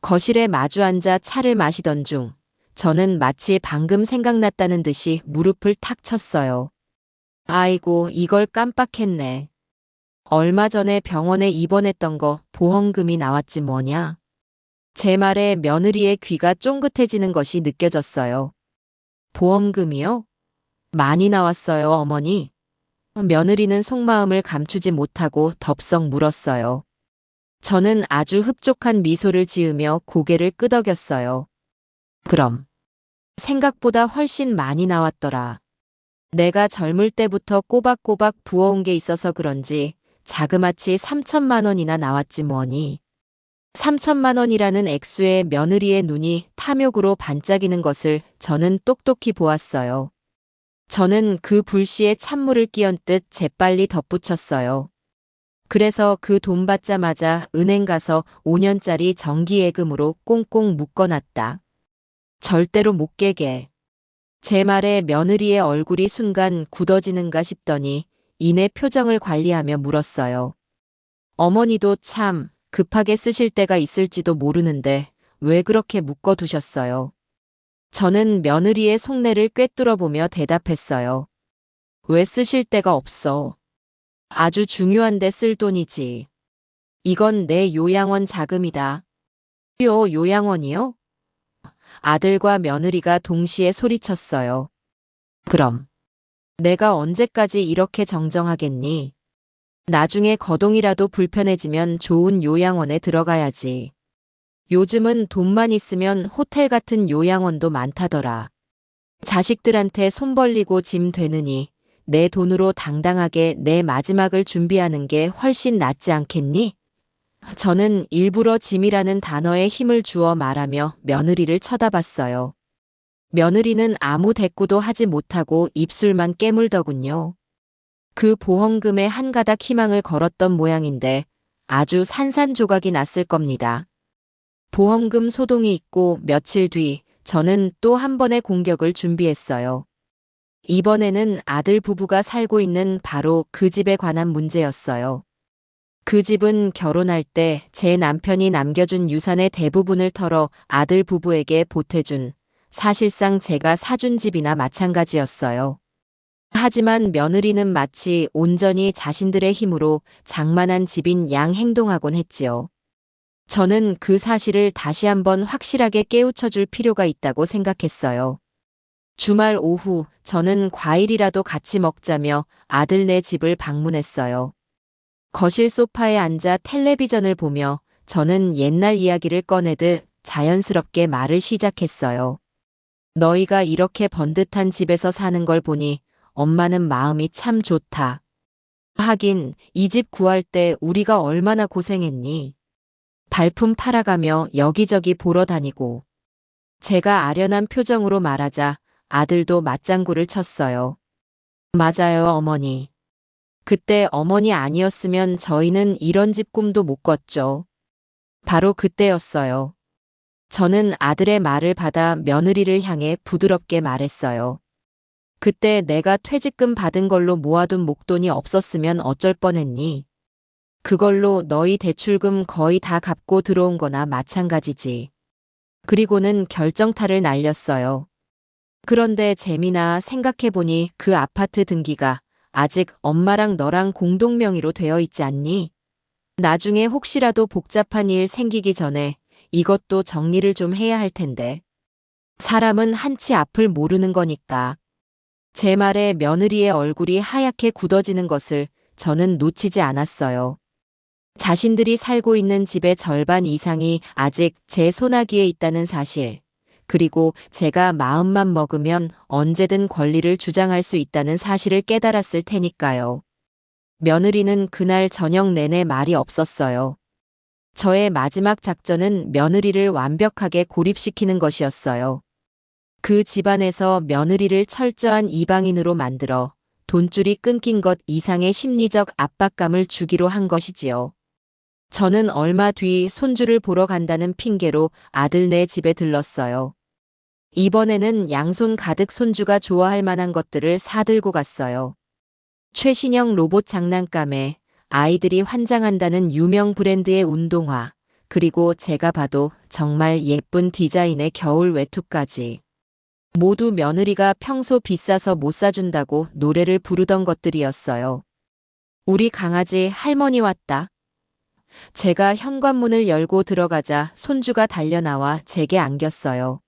거실에 마주 앉아 차를 마시던 중 저는 마치 방금 생각났다는 듯이 무릎을 탁 쳤어요. 아이고, 이걸 깜빡했네. 얼마 전에 병원에 입원했던 거 보험금이 나왔지 뭐냐. 제 말에 며느리의 귀가 쫑긋해지는 것이 느껴졌어요. 보험금이요? 많이 나왔어요, 어머니. 며느리는 속마음을 감추지 못하고 덥석 물었어요. 저는 아주 흡족한 미소를 지으며 고개를 끄덕였어요. 그럼. 생각보다 훨씬 많이 나왔더라. 내가 젊을 때부터 꼬박꼬박 부어온 게 있어서 그런지 자그마치 3천만 원이나 나왔지 뭐니. 3천만 원이라는 액수에 며느리의 눈이 탐욕으로 반짝이는 것을 저는 똑똑히 보았어요. 저는 그 불씨에 찬물을 끼얹듯 재빨리 덧붙였어요. 그래서 그 돈 받자마자 은행 가서 5년짜리 정기예금으로 꽁꽁 묶어놨다. 절대로 못 깨게. 제 말에 며느리의 얼굴이 순간 굳어지는가 싶더니 이내 표정을 관리하며 물었어요. 어머니도 참 급하게 쓰실 때가 있을지도 모르는데 왜 그렇게 묶어두셨어요? 저는 며느리의 속내를 꿰뚫어보며 대답했어요. 왜 쓰실 데가 없어? 아주 중요한데 쓸 돈이지. 이건 내 요양원 자금이다. 요양원이요? 아들과 며느리가 동시에 소리쳤어요. 그럼 내가 언제까지 이렇게 정정하겠니? 나중에 거동이라도 불편해지면 좋은 요양원에 들어가야지. 요즘은 돈만 있으면 호텔 같은 요양원도 많다더라. 자식들한테 손 벌리고 짐 되느니 내 돈으로 당당하게 내 마지막을 준비하는 게 훨씬 낫지 않겠니? 저는 일부러 짐이라는 단어에 힘을 주어 말하며 며느리를 쳐다봤어요. 며느리는 아무 대꾸도 하지 못하고 입술만 깨물더군요. 그 보험금에 한 가닥 희망을 걸었던 모양인데 아주 산산조각이 났을 겁니다. 보험금 소동이 있고 며칠 뒤 저는 또 한 번의 공격을 준비했어요. 이번에는 아들 부부가 살고 있는 바로 그 집에 관한 문제였어요. 그 집은 결혼할 때 제 남편이 남겨준 유산의 대부분을 털어 아들 부부에게 보태준, 사실상 제가 사준 집이나 마찬가지였어요. 하지만 며느리는 마치 온전히 자신들의 힘으로 장만한 집인 양 행동하곤 했지요. 저는 그 사실을 다시 한번 확실하게 깨우쳐줄 필요가 있다고 생각했어요. 주말 오후 저는 과일이라도 같이 먹자며 아들네 집을 방문했어요. 거실 소파에 앉아 텔레비전을 보며 저는 옛날 이야기를 꺼내듯 자연스럽게 말을 시작했어요. 너희가 이렇게 번듯한 집에서 사는 걸 보니 엄마는 마음이 참 좋다. 하긴 이 집 구할 때 우리가 얼마나 고생했니? 발품 팔아가며 여기저기 보러 다니고. 제가 아련한 표정으로 말하자 아들도 맞장구를 쳤어요. 맞아요, 어머니. 그때 어머니 아니었으면 저희는 이런 집 꿈도 못 꿨죠. 바로 그때였어요. 저는 아들의 말을 받아 며느리를 향해 부드럽게 말했어요. 그때 내가 퇴직금 받은 걸로 모아둔 목돈이 없었으면 어쩔 뻔했니? 그걸로 너희 대출금 거의 다 갚고 들어온 거나 마찬가지지. 그리고는 결정타를 날렸어요. 그런데 재미나 생각해보니 그 아파트 등기가 아직 엄마랑 너랑 공동 명의로 되어 있지 않니? 나중에 혹시라도 복잡한 일 생기기 전에 이것도 정리를 좀 해야 할 텐데. 사람은 한치 앞을 모르는 거니까. 제 말에 며느리의 얼굴이 하얗게 굳어지는 것을 저는 놓치지 않았어요. 자신들이 살고 있는 집의 절반 이상이 아직 제 손아귀에 있다는 사실, 그리고 제가 마음만 먹으면 언제든 권리를 주장할 수 있다는 사실을 깨달았을 테니까요. 며느리는 그날 저녁 내내 말이 없었어요. 저의 마지막 작전은 며느리를 완벽하게 고립시키는 것이었어요. 그 집안에서 며느리를 철저한 이방인으로 만들어 돈줄이 끊긴 것 이상의 심리적 압박감을 주기로 한 것이지요. 저는 얼마 뒤 손주를 보러 간다는 핑계로 아들네 집에 들렀어요. 이번에는 양손 가득 손주가 좋아할 만한 것들을 사들고 갔어요. 최신형 로봇 장난감에 아이들이 환장한다는 유명 브랜드의 운동화, 그리고 제가 봐도 정말 예쁜 디자인의 겨울 외투까지. 모두 며느리가 평소 비싸서 못 사준다고 노래를 부르던 것들이었어요. 우리 강아지 할머니 왔다. 제가 현관문을 열고 들어가자 손주가 달려나와 제게 안겼어요.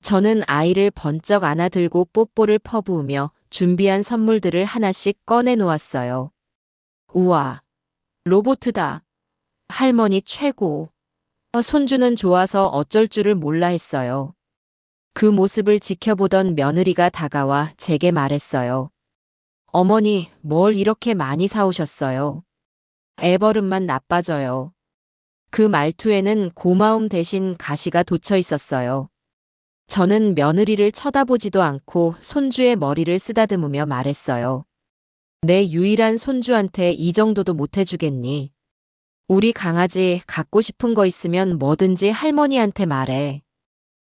저는 아이를 번쩍 안아들고 뽀뽀를 퍼부으며 준비한 선물들을 하나씩 꺼내 놓았어요. 우와, 로보트다. 할머니 최고. 손주는 좋아서 어쩔 줄을 몰라 했어요. 그 모습을 지켜보던 며느리가 다가와 제게 말했어요. 어머니, 뭘 이렇게 많이 사오셨어요? 애버릇만 나빠져요. 그 말투에는 고마움 대신 가시가 돋쳐 있었어요. 저는 며느리를 쳐다보지도 않고 손주의 머리를 쓰다듬으며 말했어요. 내 유일한 손주한테 이 정도도 못 해주겠니? 우리 강아지 갖고 싶은 거 있으면 뭐든지 할머니한테 말해.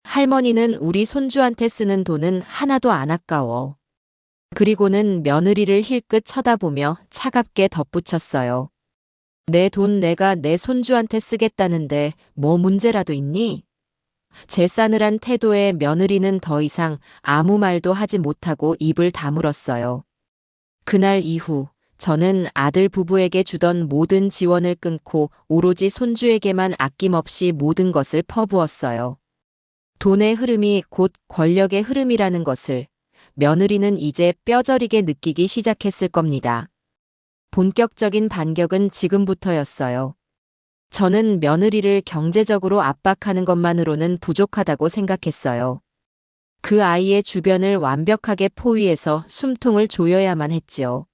할머니는 우리 손주한테 쓰는 돈은 하나도 안 아까워. 그리고는 며느리를 힐끗 쳐다보며 차갑게 덧붙였어요. 내 돈 내가 내 손주한테 쓰겠다는데 뭐 문제라도 있니? 제 싸늘한 태도에 며느리는 더 이상 아무 말도 하지 못하고 입을 다물었어요. 그날 이후 저는 아들 부부에게 주던 모든 지원을 끊고 오로지 손주에게만 아낌없이 모든 것을 퍼부었어요. 돈의 흐름이 곧 권력의 흐름이라는 것을 며느리는 이제 뼈저리게 느끼기 시작했을 겁니다. 본격적인 반격은 지금부터였어요. 저는 며느리를 경제적으로 압박하는 것만으로는 부족하다고 생각했어요. 그 아이의 주변을 완벽하게 포위해서 숨통을 조여야만 했지요.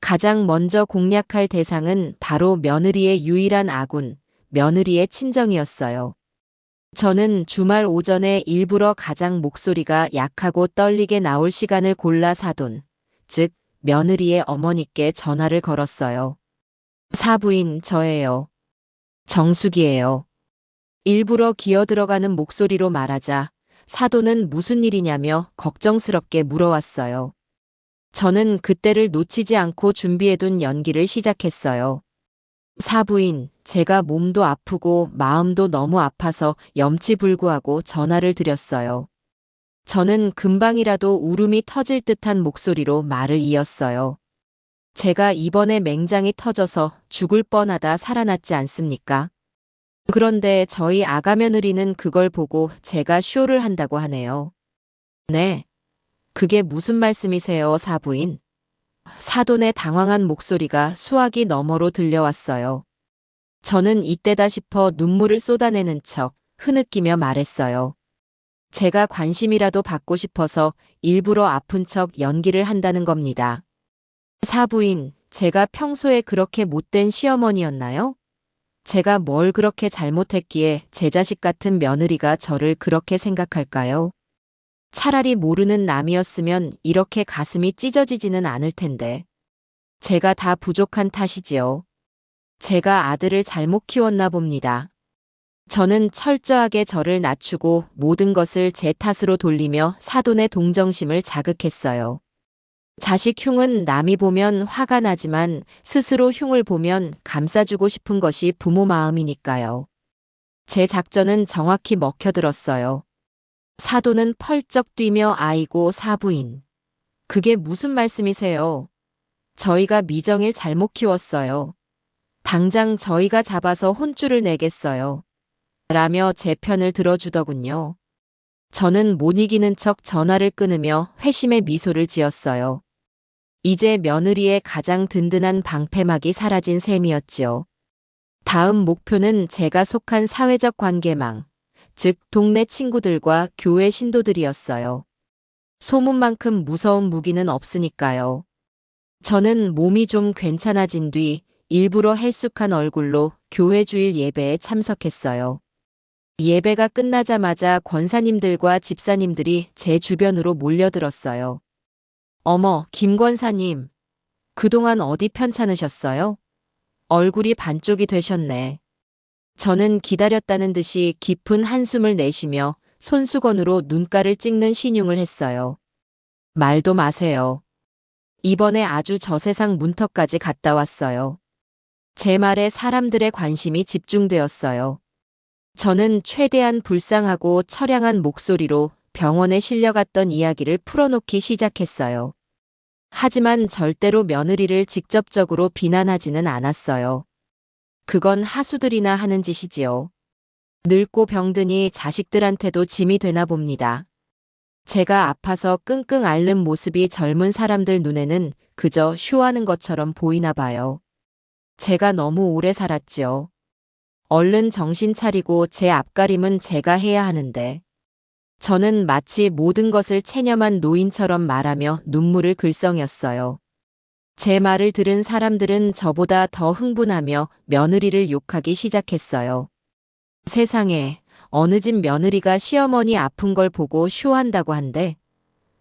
가장 먼저 공략할 대상은 바로 며느리의 유일한 아군, 며느리의 친정이었어요. 저는 주말 오전에 일부러 가장 목소리가 약하고 떨리게 나올 시간을 골라 사돈, 즉 며느리의 어머니께 전화를 걸었어요. 사부인 저예요. 정숙이에요. 일부러 기어들어가는 목소리로 말하자 사돈은 무슨 일이냐며 걱정스럽게 물어왔어요. 저는 그때를 놓치지 않고 준비해둔 연기를 시작했어요. 사부인, 제가 몸도 아프고 마음도 너무 아파서 염치불구하고 전화를 드렸어요. 저는 금방이라도 울음이 터질 듯한 목소리로 말을 이었어요. 제가 이번에 맹장이 터져서 죽을 뻔하다 살아났지 않습니까? 그런데 저희 아가며느리는 그걸 보고 제가 쇼를 한다고 하네요. 네. 그게 무슨 말씀이세요, 사부인? 사돈의 당황한 목소리가 수화기 너머로 들려왔어요. 저는 이때다 싶어 눈물을 쏟아내는 척 흐느끼며 말했어요. 제가 관심이라도 받고 싶어서 일부러 아픈 척 연기를 한다는 겁니다. 사부인, 제가 평소에 그렇게 못된 시어머니였나요? 제가 뭘 그렇게 잘못했기에 제 자식 같은 며느리가 저를 그렇게 생각할까요? 차라리 모르는 남이었으면 이렇게 가슴이 찢어지지는 않을 텐데. 제가 다 부족한 탓이지요. 제가 아들을 잘못 키웠나 봅니다. 저는 철저하게 저를 낮추고 모든 것을 제 탓으로 돌리며 사돈의 동정심을 자극했어요. 자식 흉은 남이 보면 화가 나지만 스스로 흉을 보면 감싸주고 싶은 것이 부모 마음이니까요. 제 작전은 정확히 먹혀들었어요. 사돈은 펄쩍 뛰며 아이고 사부인. 그게 무슨 말씀이세요? 저희가 미정일 잘못 키웠어요. 당장 저희가 잡아서 혼쭐을 내겠어요. 라며 제 편을 들어주더군요. 저는 못 이기는 척 전화를 끊으며 회심의 미소를 지었어요. 이제 며느리의 가장 든든한 방패막이 사라진 셈이었지요. 다음 목표는 제가 속한 사회적 관계망, 즉 동네 친구들과 교회 신도들이었어요. 소문만큼 무서운 무기는 없으니까요. 저는 몸이 좀 괜찮아진 뒤 일부러 헬쑥한 얼굴로 교회 주일 예배에 참석했어요. 예배가 끝나자마자 권사님들과 집사님들이 제 주변으로 몰려들었어요. 어머, 김 권사님. 그동안 어디 편찮으셨어요? 얼굴이 반쪽이 되셨네. 저는 기다렸다는 듯이 깊은 한숨을 내쉬며 손수건으로 눈가를 찍는 신용을 했어요. 말도 마세요. 이번에 아주 저세상 문턱까지 갔다 왔어요. 제 말에 사람들의 관심이 집중되었어요. 저는 최대한 불쌍하고 처량한 목소리로 병원에 실려갔던 이야기를 풀어놓기 시작했어요. 하지만 절대로 며느리를 직접적으로 비난하지는 않았어요. 그건 하수들이나 하는 짓이지요. 늙고 병드니 자식들한테도 짐이 되나 봅니다. 제가 아파서 끙끙 앓는 모습이 젊은 사람들 눈에는 그저 쇼하는 것처럼 보이나 봐요. 제가 너무 오래 살았지요. 얼른 정신 차리고 제 앞가림은 제가 해야 하는데. 저는 마치 모든 것을 체념한 노인처럼 말하며 눈물을 글썽였어요. 제 말을 들은 사람들은 저보다 더 흥분하며 며느리를 욕하기 시작했어요. 세상에, 어느 집 며느리가 시어머니 아픈 걸 보고 쇼한다고 한대.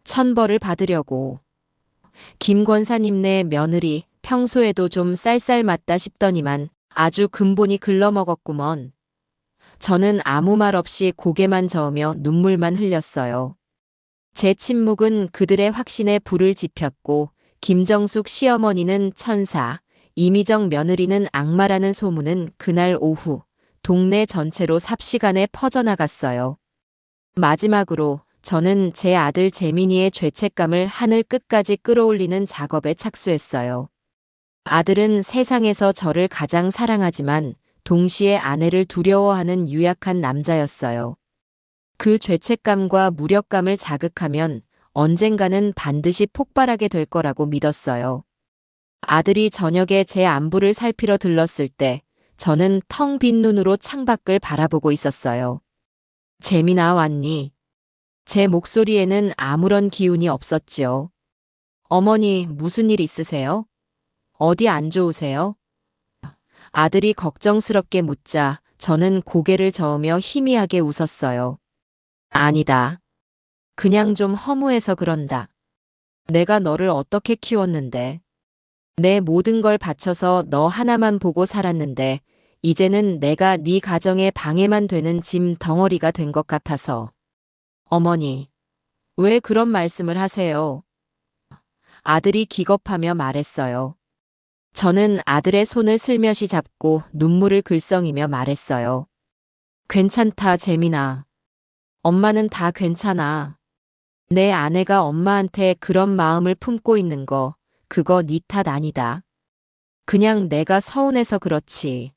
천벌을 받으려고. 김 권사님네 며느리 평소에도 좀 쌀쌀맞다 싶더니만 아주 근본이 글러먹었구먼. 저는 아무 말 없이 고개만 저으며 눈물만 흘렸어요. 제 침묵은 그들의 확신에 불을 지폈고 김정숙 시어머니는 천사, 이미정 며느리는 악마라는 소문은 그날 오후 동네 전체로 삽시간에 퍼져나갔어요. 마지막으로 저는 제 아들 재민이의 죄책감을 하늘 끝까지 끌어올리는 작업에 착수했어요. 아들은 세상에서 저를 가장 사랑하지만 동시에 아내를 두려워하는 유약한 남자였어요. 그 죄책감과 무력감을 자극하면 언젠가는 반드시 폭발하게 될 거라고 믿었어요. 아들이 저녁에 제 안부를 살피러 들렀을 때 저는 텅 빈 눈으로 창밖을 바라보고 있었어요. 재민아 왔니? 제 목소리에는 아무런 기운이 없었지요. 어머니 무슨 일 있으세요? 어디 안 좋으세요? 아들이 걱정스럽게 묻자 저는 고개를 저으며 희미하게 웃었어요. 아니다. 그냥 좀 허무해서 그런다. 내가 너를 어떻게 키웠는데. 내 모든 걸 바쳐서 너 하나만 보고 살았는데 이제는 내가 네 가정에 방해만 되는 짐 덩어리가 된 것 같아서. 어머니, 왜 그런 말씀을 하세요? 아들이 기겁하며 말했어요. 저는 아들의 손을 슬며시 잡고 눈물을 글썽이며 말했어요. 괜찮다, 재민아. 엄마는 다 괜찮아. 내 아내가 엄마한테 그런 마음을 품고 있는 거, 그거 네 탓 아니다. 그냥 내가 서운해서 그렇지.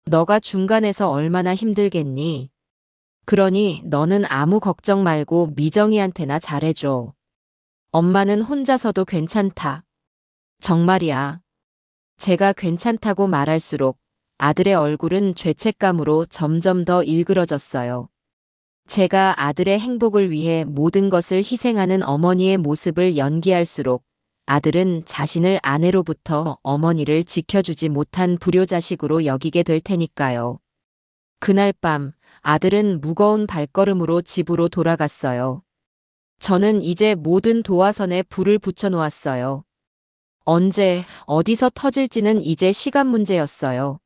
너가 중간에서 얼마나 힘들겠니? 그러니 너는 아무 걱정 말고 미정이한테나 잘해줘. 엄마는 혼자서도 괜찮다. 정말이야. 제가 괜찮다고 말할수록 아들의 얼굴은 죄책감으로 점점 더 일그러졌어요. 제가 아들의 행복을 위해 모든 것을 희생하는 어머니의 모습을 연기할수록 아들은 자신을 아내로부터 어머니를 지켜주지 못한 불효자식으로 여기게 될 테니까요. 그날 밤 아들은 무거운 발걸음으로 집으로 돌아갔어요. 저는 이제 모든 도화선에 불을 붙여놓았어요. 언제, 어디서 터질지는 이제 시간 문제였어요.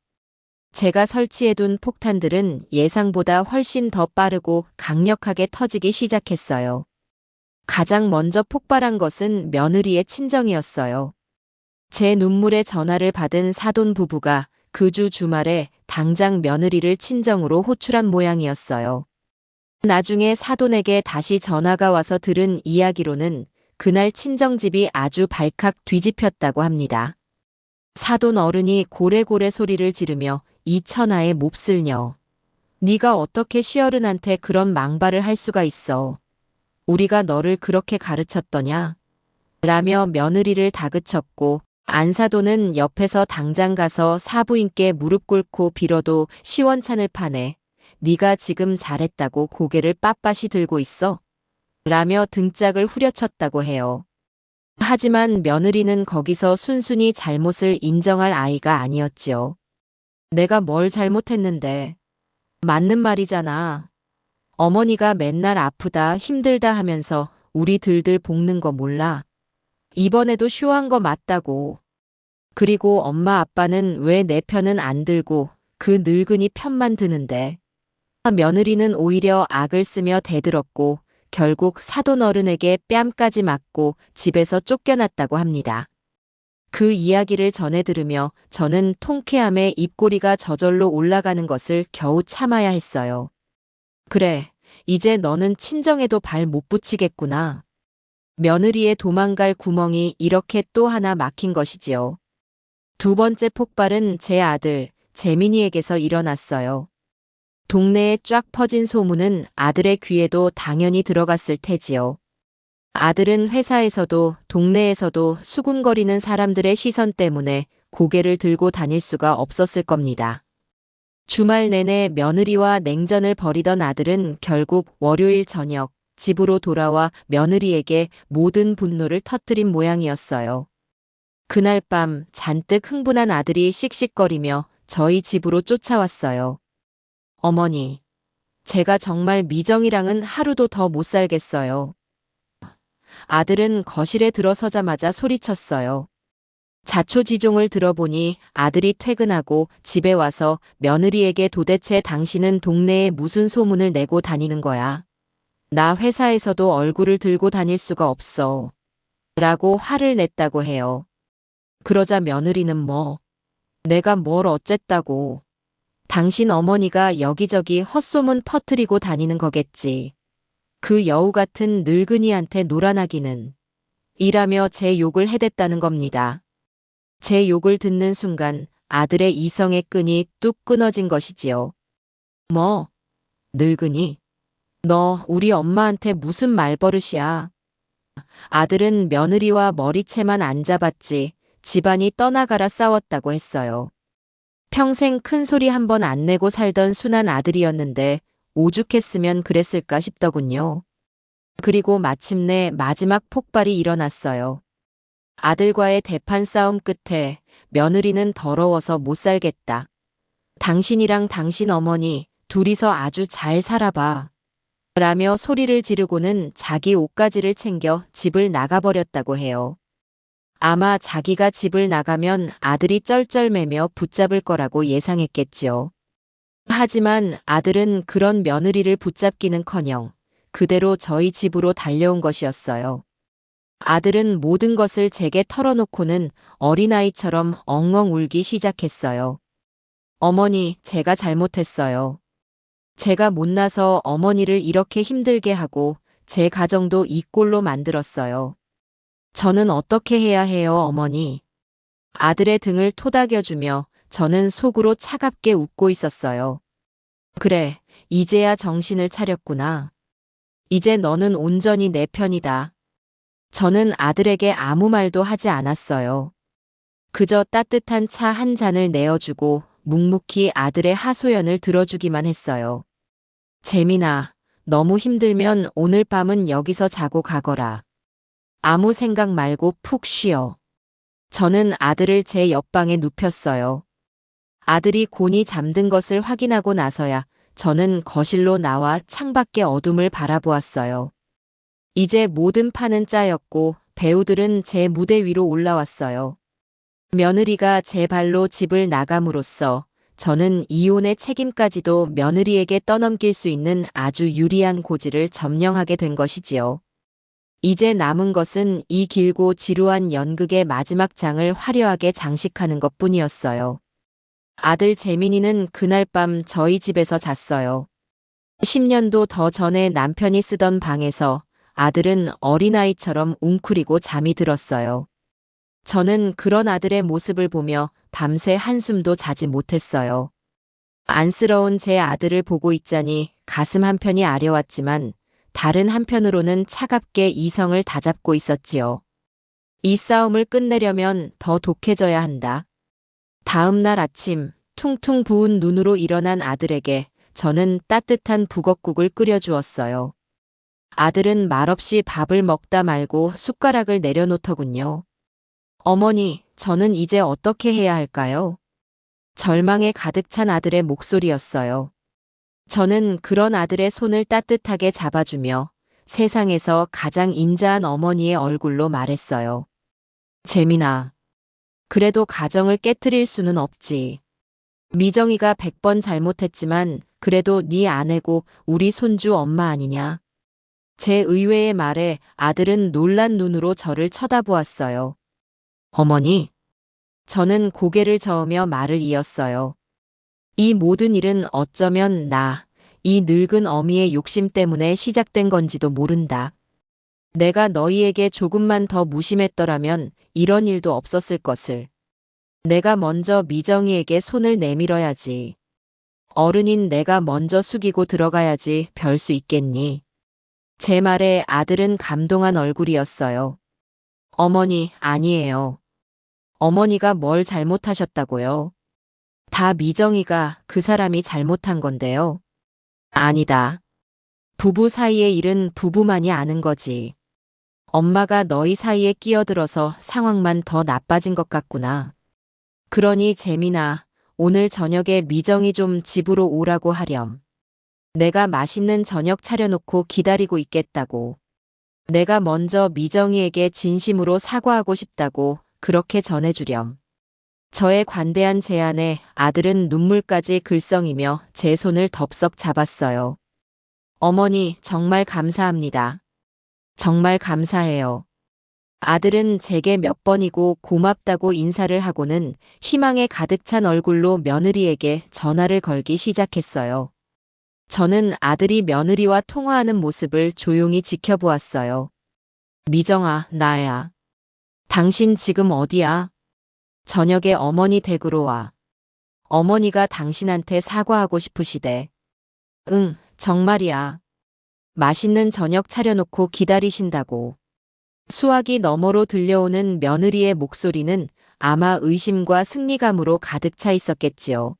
제가 설치해둔 폭탄들은 예상보다 훨씬 더 빠르고 강력하게 터지기 시작했어요. 가장 먼저 폭발한 것은 며느리의 친정이었어요. 제 눈물의 전화를 받은 사돈 부부가 그 주 주말에 당장 며느리를 친정으로 호출한 모양이었어요. 나중에 사돈에게 다시 전화가 와서 들은 이야기로는 그날 친정집이 아주 발칵 뒤집혔다고 합니다. 사돈 어른이 고래고래 소리를 지르며 이 천하의 몹쓸녀. 네가 어떻게 시어른한테 그런 망발을 할 수가 있어. 우리가 너를 그렇게 가르쳤더냐? 라며 며느리를 다그쳤고 안사돈은 옆에서 당장 가서 사부인께 무릎 꿇고 빌어도 시원찮을 판에 네가 지금 잘했다고 고개를 빳빳이 들고 있어. 라며 등짝을 후려쳤다고 해요. 하지만 며느리는 거기서 순순히 잘못을 인정할 아이가 아니었지요. 내가 뭘 잘못했는데. 맞는 말이잖아. 어머니가 맨날 아프다 힘들다 하면서 우리 들들 볶는 거 몰라. 이번에도 쇼한 거 맞다고. 그리고 엄마 아빠는 왜 내 편은 안 들고 그 늙은이 편만 드는데. 며느리는 오히려 악을 쓰며 대들었고 결국 사돈 어른에게 뺨까지 맞고 집에서 쫓겨났다고 합니다. 그 이야기를 전해 들으며 저는 통쾌함에 입꼬리가 저절로 올라가는 것을 겨우 참아야 했어요. 그래, 이제 너는 친정에도 발 못 붙이겠구나. 며느리의 도망갈 구멍이 이렇게 또 하나 막힌 것이지요. 두 번째 폭발은 제 아들, 재민이에게서 일어났어요. 동네에 쫙 퍼진 소문은 아들의 귀에도 당연히 들어갔을 테지요. 아들은 회사에서도 동네에서도 수군거리는 사람들의 시선 때문에 고개를 들고 다닐 수가 없었을 겁니다. 주말 내내 며느리와 냉전을 벌이던 아들은 결국 월요일 저녁 집으로 돌아와 며느리에게 모든 분노를 터뜨린 모양이었어요. 그날 밤 잔뜩 흥분한 아들이 씩씩거리며 저희 집으로 쫓아왔어요. 어머니, 제가 정말 미정이랑은 하루도 더 못 살겠어요. 아들은 거실에 들어서자마자 소리쳤어요. 자초지종을 들어보니 아들이 퇴근하고 집에 와서 며느리에게 도대체 당신은 동네에 무슨 소문을 내고 다니는 거야. 나 회사에서도 얼굴을 들고 다닐 수가 없어. 라고 화를 냈다고 해요. 그러자 며느리는 내가 뭘 어쨌다고. 당신 어머니가 여기저기 헛소문 퍼뜨리고 다니는 거겠지. 그 여우 같은 늙은이한테 놀아나기는. 이라며 제 욕을 해댔다는 겁니다. 제 욕을 듣는 순간 아들의 이성의 끈이 뚝 끊어진 것이지요. 늙은이? 너 우리 엄마한테 무슨 말버릇이야. 아들은 며느리와 머리채만 안 잡았지 집안이 떠나가라 싸웠다고 했어요. 평생 큰 소리 한 번 안 내고 살던 순한 아들이었는데 오죽했으면 그랬을까 싶더군요. 그리고 마침내 마지막 폭발이 일어났어요. 아들과의 대판 싸움 끝에 며느리는 더러워서 못 살겠다. 당신이랑 당신 어머니 둘이서 아주 잘 살아봐. 라며 소리를 지르고는 자기 옷가지를 챙겨 집을 나가버렸다고 해요. 아마 자기가 집을 나가면 아들이 쩔쩔매며 붙잡을 거라고 예상했겠지요. 하지만 아들은 그런 며느리를 붙잡기는커녕 그대로 저희 집으로 달려온 것이었어요. 아들은 모든 것을 제게 털어놓고는 어린아이처럼 엉엉 울기 시작했어요. 어머니, 제가 잘못했어요. 제가 못나서 어머니를 이렇게 힘들게 하고 제 가정도 이 꼴로 만들었어요. 저는 어떻게 해야 해요, 어머니? 아들의 등을 토닥여주며 저는 속으로 차갑게 웃고 있었어요. 그래, 이제야 정신을 차렸구나. 이제 너는 온전히 내 편이다. 저는 아들에게 아무 말도 하지 않았어요. 그저 따뜻한 차 한 잔을 내어주고 묵묵히 아들의 하소연을 들어주기만 했어요. 재민아, 너무 힘들면 오늘 밤은 여기서 자고 가거라. 아무 생각 말고 푹 쉬어. 저는 아들을 제 옆방에 눕혔어요. 아들이 곤히 잠든 것을 확인하고 나서야 저는 거실로 나와 창밖의 어둠을 바라보았어요. 이제 모든 판은 짜였고 배우들은 제 무대 위로 올라왔어요. 며느리가 제 발로 집을 나감으로써 저는 이혼의 책임까지도 며느리에게 떠넘길 수 있는 아주 유리한 고지를 점령하게 된 것이지요. 이제 남은 것은 이 길고 지루한 연극의 마지막 장을 화려하게 장식하는 것뿐이었어요. 아들 재민이는 그날 밤 저희 집에서 잤어요. 10년도 더 전에 남편이 쓰던 방에서 아들은 어린아이처럼 웅크리고 잠이 들었어요. 저는 그런 아들의 모습을 보며 밤새 한숨도 자지 못했어요. 안쓰러운 제 아들을 보고 있자니 가슴 한편이 아려왔지만 다른 한편으로는 차갑게 이성을 다잡고 있었지요. 이 싸움을 끝내려면 더 독해져야 한다. 다음 날 아침 퉁퉁 부은 눈으로 일어난 아들에게 저는 따뜻한 북엇국을 끓여주었어요. 아들은 말없이 밥을 먹다 말고 숟가락을 내려놓더군요. 어머니, 저는 이제 어떻게 해야 할까요? 절망에 가득 찬 아들의 목소리였어요. 저는 그런 아들의 손을 따뜻하게 잡아주며 세상에서 가장 인자한 어머니의 얼굴로 말했어요. 재민아, 그래도 가정을 깨트릴 수는 없지. 미정이가 100번 잘못했지만 그래도 네 아내고 우리 손주 엄마 아니냐. 제 의외의 말에 아들은 놀란 눈으로 저를 쳐다보았어요. 어머니, 저는 고개를 저으며 말을 이었어요. 이 모든 일은 어쩌면 이 늙은 어미의 욕심 때문에 시작된 건지도 모른다. 내가 너희에게 조금만 더 무심했더라면 이런 일도 없었을 것을. 내가 먼저 미정이에게 손을 내밀어야지. 어른인 내가 먼저 숙이고 들어가야지 별 수 있겠니. 제 말에 아들은 감동한 얼굴이었어요. 어머니, 아니에요. 어머니가 뭘 잘못하셨다고요? 다 미정이가 그 사람이 잘못한 건데요. 아니다. 부부 사이의 일은 부부만이 아는 거지. 엄마가 너희 사이에 끼어들어서 상황만 더 나빠진 것 같구나. 그러니 재민아, 오늘 저녁에 미정이 좀 집으로 오라고 하렴. 내가 맛있는 저녁 차려놓고 기다리고 있겠다고. 내가 먼저 미정이에게 진심으로 사과하고 싶다고 그렇게 전해주렴. 저의 관대한 제안에 아들은 눈물까지 글썽이며 제 손을 덥석 잡았어요. 어머니, 정말 감사합니다. 정말 감사해요. 아들은 제게 몇 번이고 고맙다고 인사를 하고는 희망에 가득 찬 얼굴로 며느리에게 전화를 걸기 시작했어요. 저는 아들이 며느리와 통화하는 모습을 조용히 지켜보았어요. 미정아, 나야. 당신 지금 어디야? 저녁에 어머니 댁으로 와. 어머니가 당신한테 사과하고 싶으시대. 응, 정말이야. 맛있는 저녁 차려놓고 기다리신다고. 수화기 너머로 들려오는 며느리의 목소리는 아마 의심과 승리감으로 가득 차 있었겠지요.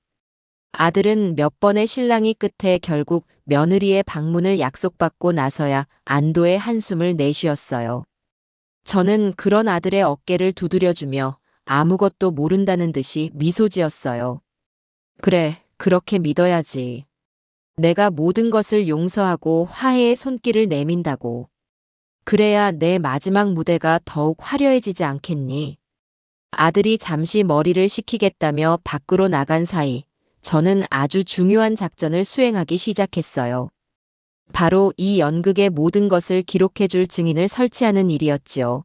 아들은 몇 번의 실랑이 끝에 결국 며느리의 방문을 약속받고 나서야 안도의 한숨을 내쉬었어요. 저는 그런 아들의 어깨를 두드려주며 아무것도 모른다는 듯이 미소 지었어요. 그래, 그렇게 믿어야지. 내가 모든 것을 용서하고 화해의 손길을 내민다고. 그래야 내 마지막 무대가 더욱 화려해지지 않겠니? 아들이 잠시 머리를 식히겠다며 밖으로 나간 사이 저는 아주 중요한 작전을 수행하기 시작했어요. 바로 이 연극의 모든 것을 기록해줄 증인을 설치하는 일이었지요.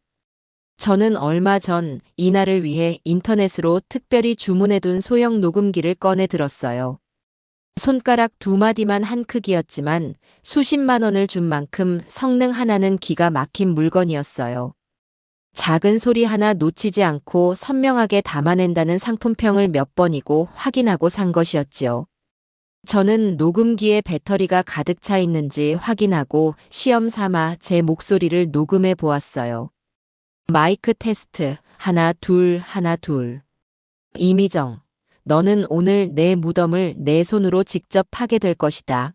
저는 얼마 전 이날을 위해 인터넷으로 특별히 주문해둔 소형 녹음기를 꺼내 들었어요. 손가락 두 마디만 한 크기였지만 수십만 원을 준 만큼 성능 하나는 기가 막힌 물건이었어요. 작은 소리 하나 놓치지 않고 선명하게 담아낸다는 상품평을 몇 번이고 확인하고 산 것이었지요. 저는 녹음기에 배터리가 가득 차 있는지 확인하고 시험 삼아 제 목소리를 녹음해 보았어요. 마이크 테스트, 하나, 둘, 하나, 둘. 이미정, 너는 오늘 내 무덤을 내 손으로 직접 파게 될 것이다.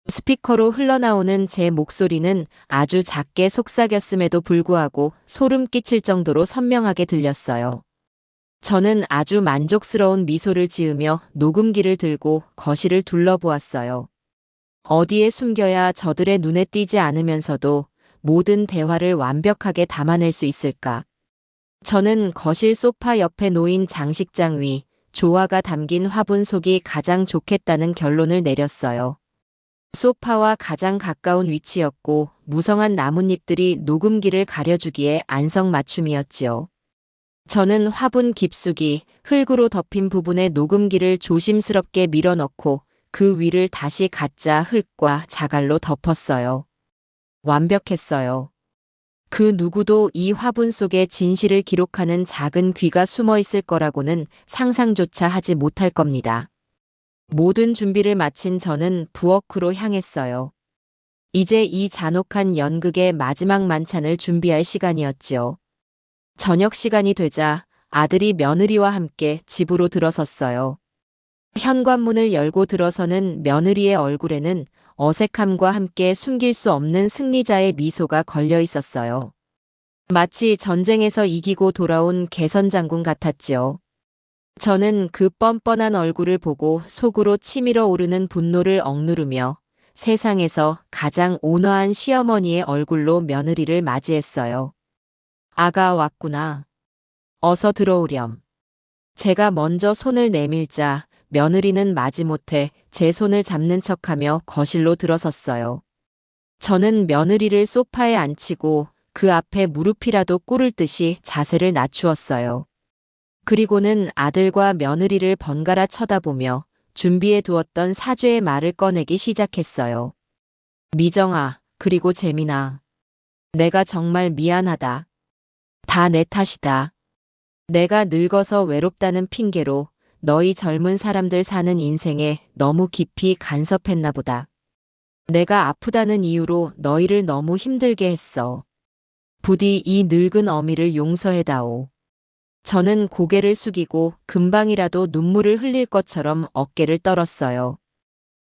스피커로 흘러나오는 제 목소리는 아주 작게 속삭였음에도 불구하고 소름 끼칠 정도로 선명하게 들렸어요. 저는 아주 만족스러운 미소를 지으며 녹음기를 들고 거실을 둘러보았어요. 어디에 숨겨야 저들의 눈에 띄지 않으면서도 모든 대화를 완벽하게 담아낼 수 있을까? 저는 거실 소파 옆에 놓인 장식장 위 조화가 담긴 화분 속이 가장 좋겠다는 결론을 내렸어요. 소파와 가장 가까운 위치였고 무성한 나뭇잎들이 녹음기를 가려주기에 안성맞춤이었지요. 저는 화분 깊숙이 흙으로 덮인 부분에 녹음기를 조심스럽게 밀어넣고 그 위를 다시 가짜 흙과 자갈로 덮었어요. 완벽했어요. 그 누구도 이 화분 속에 진실을 기록하는 작은 귀가 숨어 있을 거라고는 상상조차 하지 못할 겁니다. 모든 준비를 마친 저는 부엌으로 향했어요. 이제 이 잔혹한 연극의 마지막 만찬을 준비할 시간이었지요. 저녁 시간이 되자 아들이 며느리와 함께 집으로 들어섰어요. 현관문을 열고 들어서는 며느리의 얼굴에는 어색함과 함께 숨길 수 없는 승리자의 미소가 걸려 있었어요. 마치 전쟁에서 이기고 돌아온 개선장군 같았지요. 저는 그 뻔뻔한 얼굴을 보고 속으로 치밀어 오르는 분노를 억누르며 세상에서 가장 온화한 시어머니의 얼굴로 며느리를 맞이했어요. 아가 왔구나. 어서 들어오렴. 제가 먼저 손을 내밀자 며느리는 마지못해 제 손을 잡는 척하며 거실로 들어섰어요. 저는 며느리를 소파에 앉히고 그 앞에 무릎이라도 꿇을 듯이 자세를 낮추었어요. 그리고는 아들과 며느리를 번갈아 쳐다보며 준비해 두었던 사죄의 말을 꺼내기 시작했어요. 미정아, 그리고 재민아. 내가 정말 미안하다. 다 내 탓이다. 내가 늙어서 외롭다는 핑계로 너희 젊은 사람들 사는 인생에 너무 깊이 간섭했나 보다. 내가 아프다는 이유로 너희를 너무 힘들게 했어. 부디 이 늙은 어미를 용서해다오. 저는 고개를 숙이고 금방이라도 눈물을 흘릴 것처럼 어깨를 떨었어요.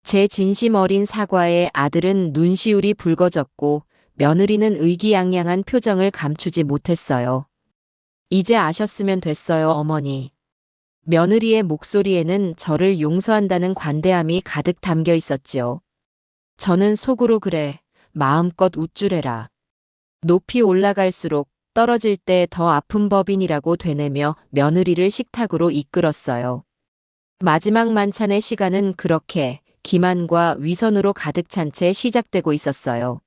제 진심 어린 사과에 아들은 눈시울이 붉어졌고 며느리는 의기양양한 표정을 감추지 못했어요. 이제 아셨으면 됐어요, 어머니. 며느리의 목소리에는 저를 용서한다는 관대함이 가득 담겨 있었지요. 저는 속으로 그래, 마음껏 우쭐해라. 높이 올라갈수록 떨어질 때 더 아픈 법인이라고 되뇌며 며느리를 식탁으로 이끌었어요. 마지막 만찬의 시간은 그렇게 기만과 위선으로 가득 찬 채 시작되고 있었어요.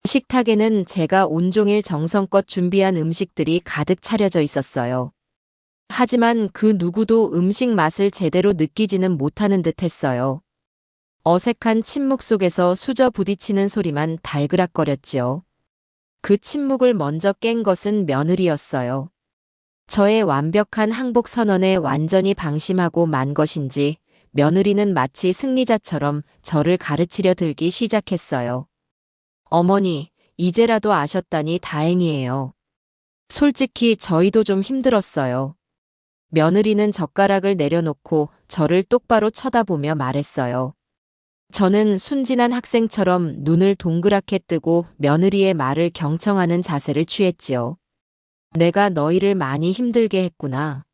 식탁에는 제가 온종일 정성껏 준비한 음식들이 가득 차려져 있었어요. 하지만 그 누구도 음식 맛을 제대로 느끼지는 못하는 듯 했어요. 어색한 침묵 속에서 수저 부딪히는 소리만 달그락거렸지요. 그 침묵을 먼저 깬 것은 며느리였어요. 저의 완벽한 항복 선언에 완전히 방심하고 만 것인지 며느리는 마치 승리자처럼 저를 가르치려 들기 시작했어요. 어머니, 이제라도 아셨다니 다행이에요. 솔직히 저희도 좀 힘들었어요. 며느리는 젓가락을 내려놓고 저를 똑바로 쳐다보며 말했어요. 저는 순진한 학생처럼 눈을 동그랗게 뜨고 며느리의 말을 경청하는 자세를 취했지요. 내가 너희를 많이 힘들게 했구나.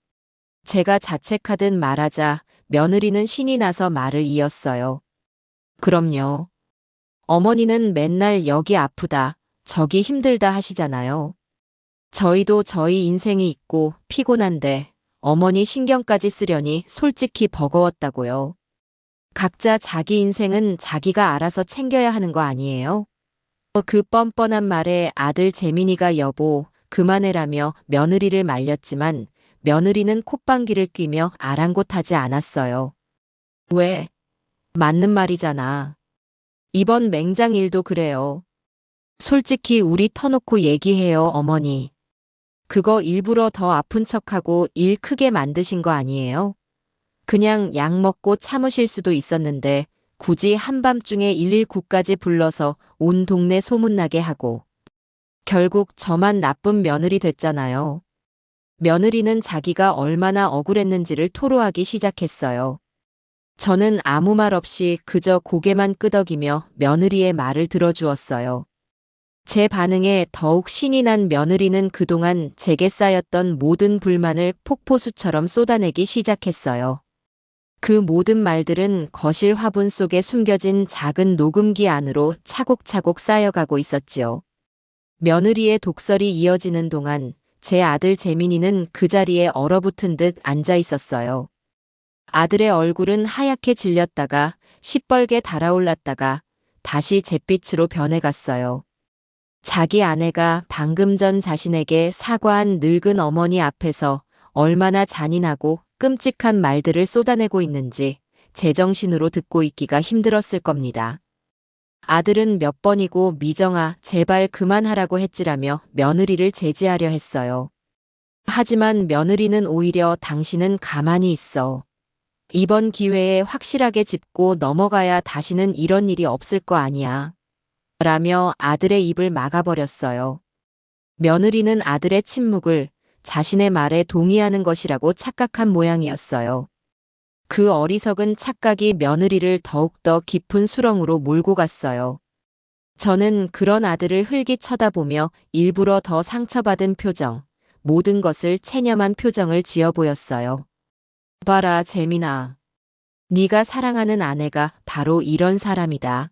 제가 자책하듯 말하자 며느리는 신이 나서 말을 이었어요. 그럼요. 어머니는 맨날 여기 아프다, 저기 힘들다 하시잖아요. 저희도 저희 인생이 있고 피곤한데 어머니 신경까지 쓰려니 솔직히 버거웠다고요. 각자 자기 인생은 자기가 알아서 챙겨야 하는 거 아니에요? 그 뻔뻔한 말에 아들 재민이가 여보, 그만해라며 며느리를 말렸지만 며느리는 콧방귀를 뀌며 아랑곳하지 않았어요. 왜? 맞는 말이잖아. 이번 맹장 일도 그래요. 솔직히 우리 터놓고 얘기해요, 어머니. 그거 일부러 더 아픈 척하고 일 크게 만드신 거 아니에요? 그냥 약 먹고 참으실 수도 있었는데 굳이 한밤중에 119까지 불러서 온 동네 소문나게 하고 결국 저만 나쁜 며느리 됐잖아요. 며느리는 자기가 얼마나 억울했는지를 토로하기 시작했어요. 저는 아무 말 없이 그저 고개만 끄덕이며 며느리의 말을 들어주었어요. 제 반응에 더욱 신이 난 며느리는 그동안 제게 쌓였던 모든 불만을 폭포수처럼 쏟아내기 시작했어요. 그 모든 말들은 거실 화분 속에 숨겨진 작은 녹음기 안으로 차곡차곡 쌓여가고 있었지요. 며느리의 독설이 이어지는 동안 제 아들 재민이는 그 자리에 얼어붙은 듯 앉아 있었어요. 아들의 얼굴은 하얗게 질렸다가 시뻘게 달아올랐다가 다시 잿빛으로 변해갔어요. 자기 아내가 방금 전 자신에게 사과한 늙은 어머니 앞에서 얼마나 잔인하고 끔찍한 말들을 쏟아내고 있는지 제정신으로 듣고 있기가 힘들었을 겁니다. 아들은 몇 번이고 미정아 제발 그만하라고 했지라며 며느리를 제지하려 했어요. 하지만 며느리는 오히려 당신은 가만히 있어. 이번 기회에 확실하게 짚고 넘어가야 다시는 이런 일이 없을 거 아니야. 라며 아들의 입을 막아버렸어요. 며느리는 아들의 침묵을 자신의 말에 동의하는 것이라고 착각한 모양이었어요. 그 어리석은 착각이 며느리를 더욱더 깊은 수렁으로 몰고 갔어요. 저는 그런 아들을 흘기 쳐다보며 일부러 더 상처받은 표정, 모든 것을 체념한 표정을 지어 보였어요. 봐라, 재민아. 네가 사랑하는 아내가 바로 이런 사람이다.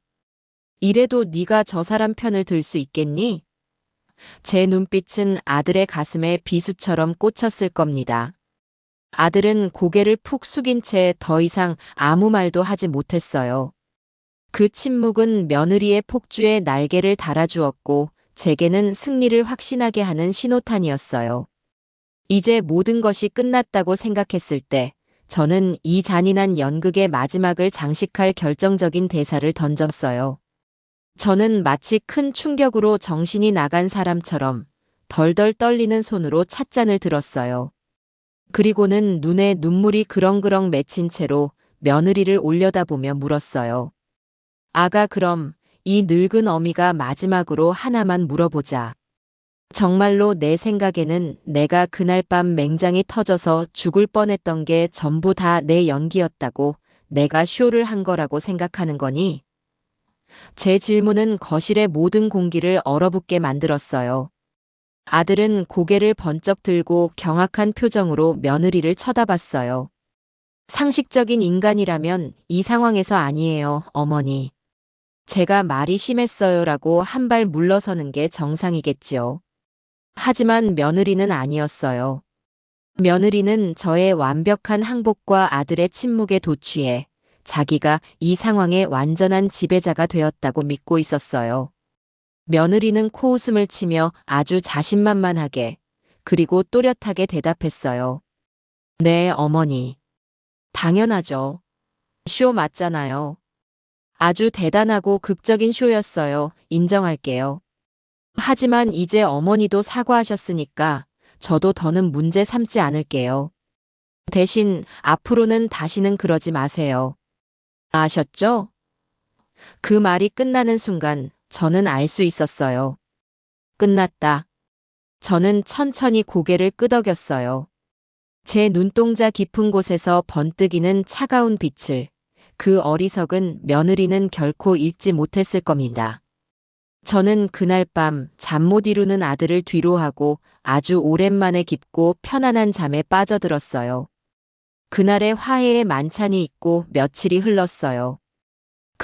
이래도 네가 저 사람 편을 들 수 있겠니? 제 눈빛은 아들의 가슴에 비수처럼 꽂혔을 겁니다. 아들은 고개를 푹 숙인 채 더 이상 아무 말도 하지 못했어요. 그 침묵은 며느리의 폭주에 날개를 달아주었고 제게는 승리를 확신하게 하는 신호탄이었어요. 이제 모든 것이 끝났다고 생각했을 때 저는 이 잔인한 연극의 마지막을 장식할 결정적인 대사를 던졌어요. 저는 마치 큰 충격으로 정신이 나간 사람처럼 덜덜 떨리는 손으로 찻잔을 들었어요. 그리고는 눈에 눈물이 그렁그렁 맺힌 채로 며느리를 올려다보며 물었어요. 아가, 그럼 이 늙은 어미가 마지막으로 하나만 물어보자. 정말로 내 생각에는 내가 그날 밤 맹장이 터져서 죽을 뻔했던 게 전부 다 내 연기였다고, 내가 쇼를 한 거라고 생각하는 거니? 제 질문은 거실의 모든 공기를 얼어붙게 만들었어요. 아들은 고개를 번쩍 들고 경악한 표정으로 며느리를 쳐다봤어요. 상식적인 인간이라면 이 상황에서 아니에요, 어머니. 제가 말이 심했어요라고 한 발 물러서는 게 정상이겠지요. 하지만 며느리는 아니었어요. 며느리는 저의 완벽한 항복과 아들의 침묵에 도취해 자기가 이 상황의 완전한 지배자가 되었다고 믿고 있었어요. 며느리는 코웃음을 치며 아주 자신만만하게 그리고 또렷하게 대답했어요. 네, 어머니. 당연하죠. 쇼 맞잖아요. 아주 대단하고 극적인 쇼였어요. 인정할게요. 하지만 이제 어머니도 사과하셨으니까 저도 더는 문제 삼지 않을게요. 대신 앞으로는 다시는 그러지 마세요. 아셨죠? 그 말이 끝나는 순간 저는 알 수 있었어요. 끝났다. 저는 천천히 고개를 끄덕였어요. 제 눈동자 깊은 곳에서 번뜩이는 차가운 빛을 그 어리석은 며느리는 결코 잊지 못했을 겁니다. 저는 그날 밤 잠 못 이루는 아들을 뒤로하고 아주 오랜만에 깊고 편안한 잠에 빠져들었어요. 그날의 화해의 만찬이 있고 며칠이 흘렀어요.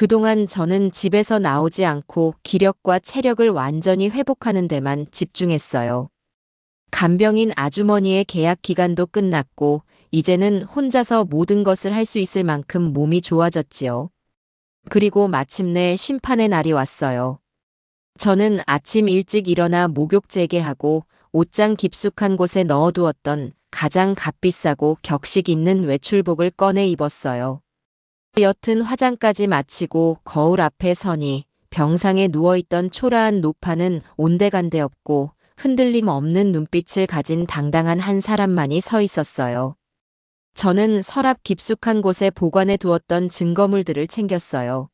그동안 저는 집에서 나오지 않고 기력과 체력을 완전히 회복하는 데만 집중했어요. 간병인 아주머니의 계약 기간도 끝났고 이제는 혼자서 모든 것을 할 수 있을 만큼 몸이 좋아졌지요. 그리고 마침내 심판의 날이 왔어요. 저는 아침 일찍 일어나 목욕 재개하고 옷장 깊숙한 곳에 넣어두었던 가장 값비싸고 격식 있는 외출복을 꺼내 입었어요. 옅은 화장까지 마치고 거울 앞에 서니 병상에 누워있던 초라한 노파는 온데간데 없고 흔들림 없는 눈빛을 가진 당당한 한 사람만이 서 있었어요. 저는 서랍 깊숙한 곳에 보관해 두었던 증거물들을 챙겼어요.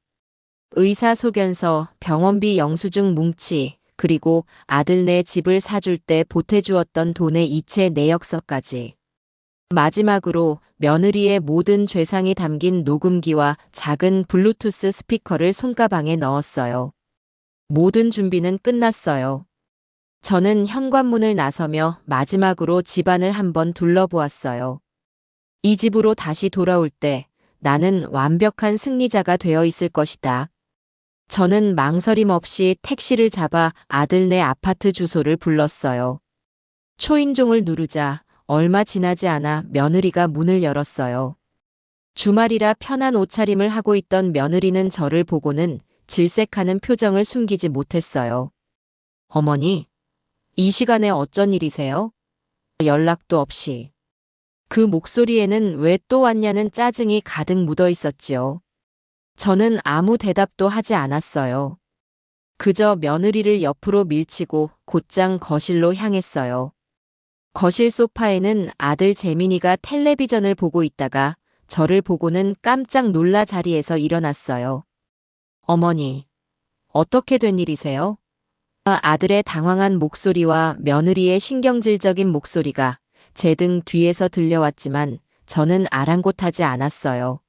의사소견서, 병원비 영수증 뭉치, 그리고 아들네 집을 사줄 때 보태주었던 돈의 이체 내역서까지. 마지막으로 며느리의 모든 죄상이 담긴 녹음기와 작은 블루투스 스피커를 손가방에 넣었어요. 모든 준비는 끝났어요. 저는 현관문을 나서며 마지막으로 집안을 한번 둘러보았어요. 이 집으로 다시 돌아올 때 나는 완벽한 승리자가 되어 있을 것이다. 저는 망설임 없이 택시를 잡아 아들네 아파트 주소를 불렀어요. 초인종을 누르자 얼마 지나지 않아 며느리가 문을 열었어요. 주말이라 편한 옷차림을 하고 있던 며느리는 저를 보고는 질색하는 표정을 숨기지 못했어요. 어머니, 이 시간에 어쩐 일이세요? 연락도 없이. 그 목소리에는 왜 또 왔냐는 짜증이 가득 묻어 있었지요. 저는 아무 대답도 하지 않았어요. 그저 며느리를 옆으로 밀치고 곧장 거실로 향했어요. 거실 소파에는 아들 재민이가 텔레비전을 보고 있다가 저를 보고는 깜짝 놀라 자리에서 일어났어요. 어머니, 어떻게 된 일이세요? 아들의 당황한 목소리와 며느리의 신경질적인 목소리가 제 등 뒤에서 들려왔지만 저는 아랑곳하지 않았어요.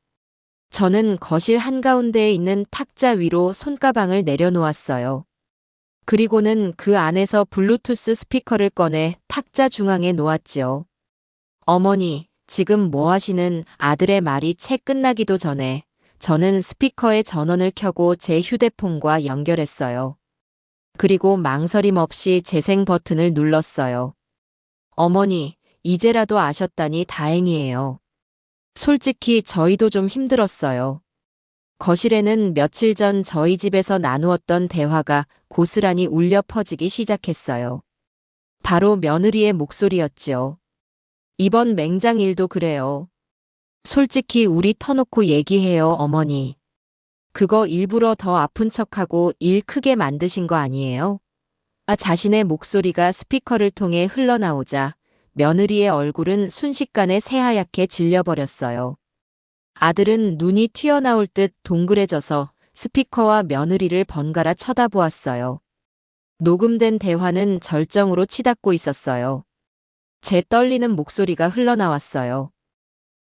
저는 거실 한가운데에 있는 탁자 위로 손가방을 내려놓았어요. 그리고는 그 안에서 블루투스 스피커를 꺼내 탁자 중앙에 놓았지요. 어머니, 지금 뭐 하시는? 아들의 말이 채 끝나기도 전에 저는 스피커의 전원을 켜고 제 휴대폰과 연결했어요. 그리고 망설임 없이 재생 버튼을 눌렀어요. 어머니, 이제라도 아셨다니 다행이에요. 솔직히 저희도 좀 힘들었어요. 거실에는 며칠 전 저희 집에서 나누었던 대화가 고스란히 울려 퍼지기 시작했어요. 바로 며느리의 목소리였지요. 이번 맹장 일도 그래요. 솔직히 우리 터놓고 얘기해요, 어머니. 그거 일부러 더 아픈 척하고 일 크게 만드신 거 아니에요? 자신의 목소리가 스피커를 통해 흘러나오자 며느리의 얼굴은 순식간에 새하얗게 질려버렸어요. 아들은 눈이 튀어나올 듯 동그래져서 스피커와 며느리를 번갈아 쳐다보았어요. 녹음된 대화는 절정으로 치닫고 있었어요. 제 떨리는 목소리가 흘러나왔어요.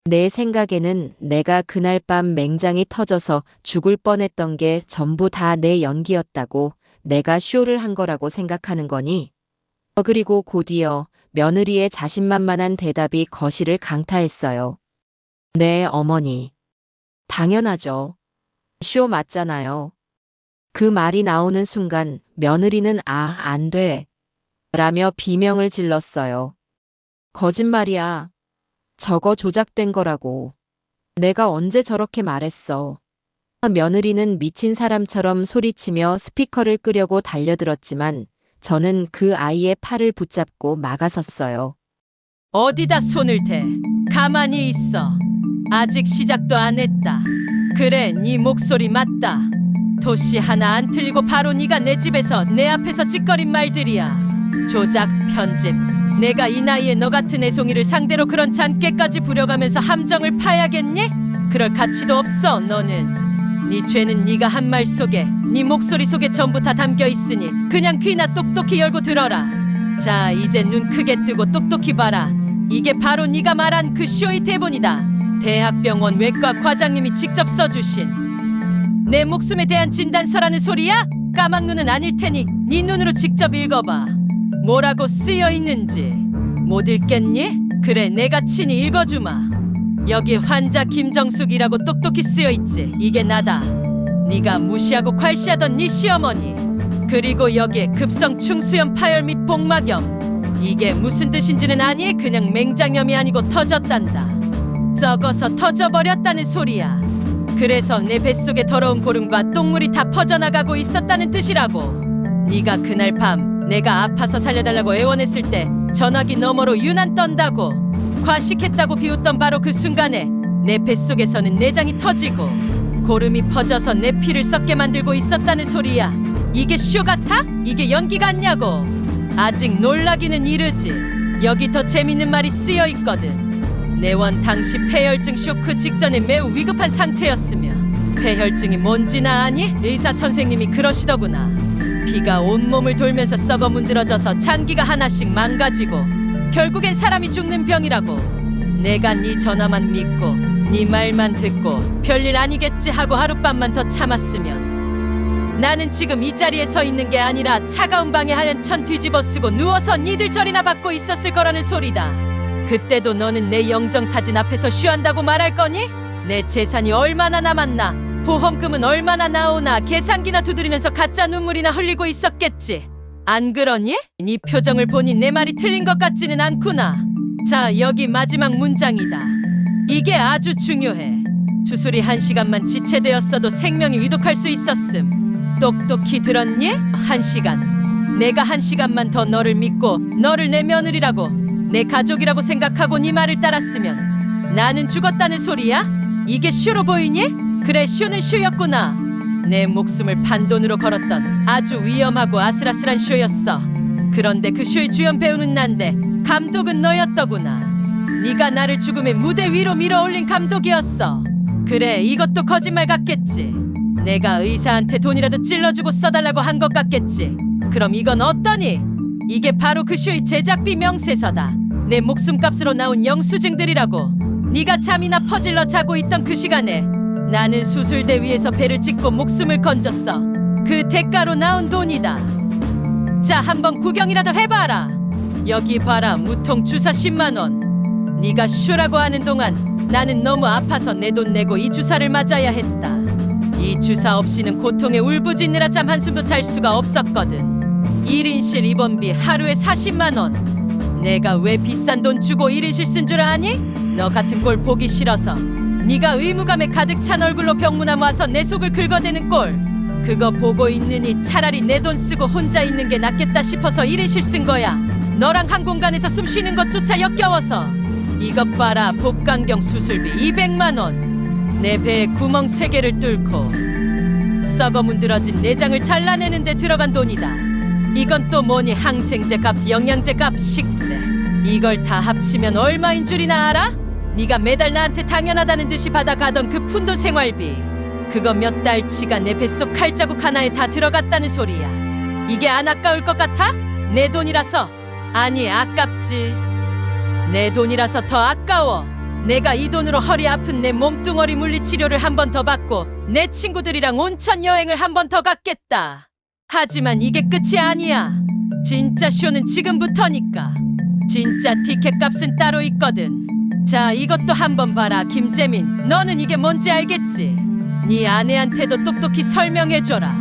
내 생각에는 내가 그날 밤 맹장이 터져서 죽을 뻔했던 게 전부 다 내 연기였다고, 내가 쇼를 한 거라고 생각하는 거니? 그리고 곧이어 며느리의 자신만만한 대답이 거실을 강타했어요. 네, 어머니. 당연하죠. 쇼 맞잖아요. 그 말이 나오는 순간 며느리는 안 돼. 라며 비명을 질렀어요. 거짓말이야. 저거 조작된 거라고. 내가 언제 저렇게 말했어. 며느리는 미친 사람처럼 소리치며 스피커를 끄려고 달려들었지만 저는 그 아이의 팔을 붙잡고 막아섰어요. 어디다 손을 대? 가만히 있어. 아직 시작도 안 했다. 그래, 네 목소리 맞다. 도시 하나 안 틀리고 바로 네가 내 집에서 내 앞에서 찌꺼린 말들이야. 조작, 편집. 내가 이 나이에 너 같은 애송이를 상대로 그런 잔꾀까지 부려가면서 함정을 파야겠니? 그럴 가치도 없어, 너는. 네 죄는 네가 한 말 속에, 네 목소리 속에 전부 다 담겨 있으니 그냥 귀나 똑똑히 열고 들어라. 자, 이제 눈 크게 뜨고 똑똑히 봐라. 이게 바로 네가 말한 그 쇼의 대본이다. 대학병원 외과 과장님이 직접 써주신 내 목숨에 대한 진단서라는 소리야? 까막눈은 아닐 테니 네 눈으로 직접 읽어봐. 뭐라고 쓰여 있는지. 못 읽겠니? 그래, 내가 친히 읽어주마. 여기 환자 김정숙이라고 똑똑히 쓰여 있지. 이게 나다. 네가 무시하고 괄시하던 네 시어머니, 그리고 여기에 급성 충수염 파열 및 복막염, 이게 무슨 뜻인지는 아니? 그냥 맹장염이 아니고 터졌단다. 썩어서 터져버렸다는 소리야. 그래서 내 뱃속에 더러운 고름과 똥물이 다 퍼져나가고 있었다는 뜻이라고. 네가 그날 밤 내가 아파서 살려달라고 애원했을 때 전화기 너머로 유난 떤다고 과식했다고 비웃던 바로 그 순간에 내 뱃속에서는 내장이 터지고 고름이 퍼져서 내 피를 썩게 만들고 있었다는 소리야. 이게 쇼 같아? 이게 연기 같냐고. 아직 놀라기는 이르지. 여기 더 재밌는 말이 쓰여 있거든. 내원 당시 폐혈증 쇼크 직전에 매우 위급한 상태였으며, 폐혈증이 뭔지나 아니? 의사 선생님이 그러시더구나. 피가 온몸을 돌면서 썩어 문드러져서 장기가 하나씩 망가지고 결국엔 사람이 죽는 병이라고. 내가 네 전화만 믿고 네 말만 듣고 별일 아니겠지 하고 하룻밤만 더 참았으면 나는 지금 이 자리에 서 있는 게 아니라 차가운 방에 하얀 천 뒤집어 쓰고 누워서 니들 절이나 받고 있었을 거라는 소리다. 그때도 너는 내 영정사진 앞에서 쉬한다고 말할 거니? 내 재산이 얼마나 남았나, 보험금은 얼마나 나오나 계산기나 두드리면서 가짜 눈물이나 흘리고 있었겠지. 안 그러니? 네 표정을 보니 내 말이 틀린 것 같지는 않구나. 자, 여기 마지막 문장이다. 이게 아주 중요해. 수술이 1시간만 지체되었어도 생명이 위독할 수 있었음. 똑똑히 들었니? 1시간. 내가 1시간만 더 너를 믿고 너를 내 며느리라고, 내 가족이라고 생각하고 네 말을 따랐으면 나는 죽었다는 소리야? 이게 쇼로 보이니? 그래, 쇼는 쇼였구나. 내 목숨을 판돈으로 걸었던 아주 위험하고 아슬아슬한 쇼였어. 그런데 그 쇼의 주연 배우는 난데 감독은 너였더구나. 네가 나를 죽음의 무대 위로 밀어올린 감독이었어. 그래, 이것도 거짓말 같겠지. 내가 의사한테 돈이라도 찔러주고 써달라고 한 것 같겠지. 그럼 이건 어떠니? 이게 바로 그 쇼의 제작비 명세서다. 내 목숨값으로 나온 영수증들이라고. 네가 잠이나 퍼질러 자고 있던 그 시간에 나는 수술대 위에서 배를 찍고 목숨을 건졌어. 그 대가로 나온 돈이다. 자, 한번 구경이라도 해봐라. 여기 봐라, 무통 주사 10만 원. 네가 쇼라고 하는 동안 나는 너무 아파서 내 돈 내고 이 주사를 맞아야 했다. 이 주사 없이는 고통에 울부짖느라 잠 한숨도 잘 수가 없었거든. 1인실 입원비 하루에 40만 원. 내가 왜 비싼 돈 주고 1인실 쓴 줄 아니? 너 같은 꼴 보기 싫어서. 네가 의무감에 가득 찬 얼굴로 병문안 와서 내 속을 긁어대는 꼴, 그거 보고 있느니 차라리 내 돈 쓰고 혼자 있는 게 낫겠다 싶어서 1인실 쓴 거야. 너랑 한 공간에서 숨 쉬는 것조차 역겨워서. 이것 봐라, 복강경 수술비 200만 원. 내 배에 구멍 3개를 뚫고 썩어 문드러진 내장을 잘라내는데 들어간 돈이다. 이건 또 뭐니? 항생제 값, 영양제 값, 식대. 이걸 다 합치면 얼마인 줄이나 알아? 네가 매달 나한테 당연하다는 듯이 받아가던 그 푼돈 생활비, 그거 몇 달치가 내 뱃속 칼자국 하나에 다 들어갔다는 소리야. 이게 안 아까울 것 같아? 내 돈이라서. 아니, 아깝지. 내 돈이라서 더 아까워. 내가 이 돈으로 허리 아픈 내 몸뚱어리 물리치료를 한 번 더 받고 내 친구들이랑 온천 여행을 한 번 더 갔겠다. 하지만 이게 끝이 아니야. 진짜 쇼는 지금부터니까. 진짜 티켓 값은 따로 있거든. 자, 이것도 한번 봐라. 김재민, 너는 이게 뭔지 알겠지? 네 아내한테도 똑똑히 설명해줘라.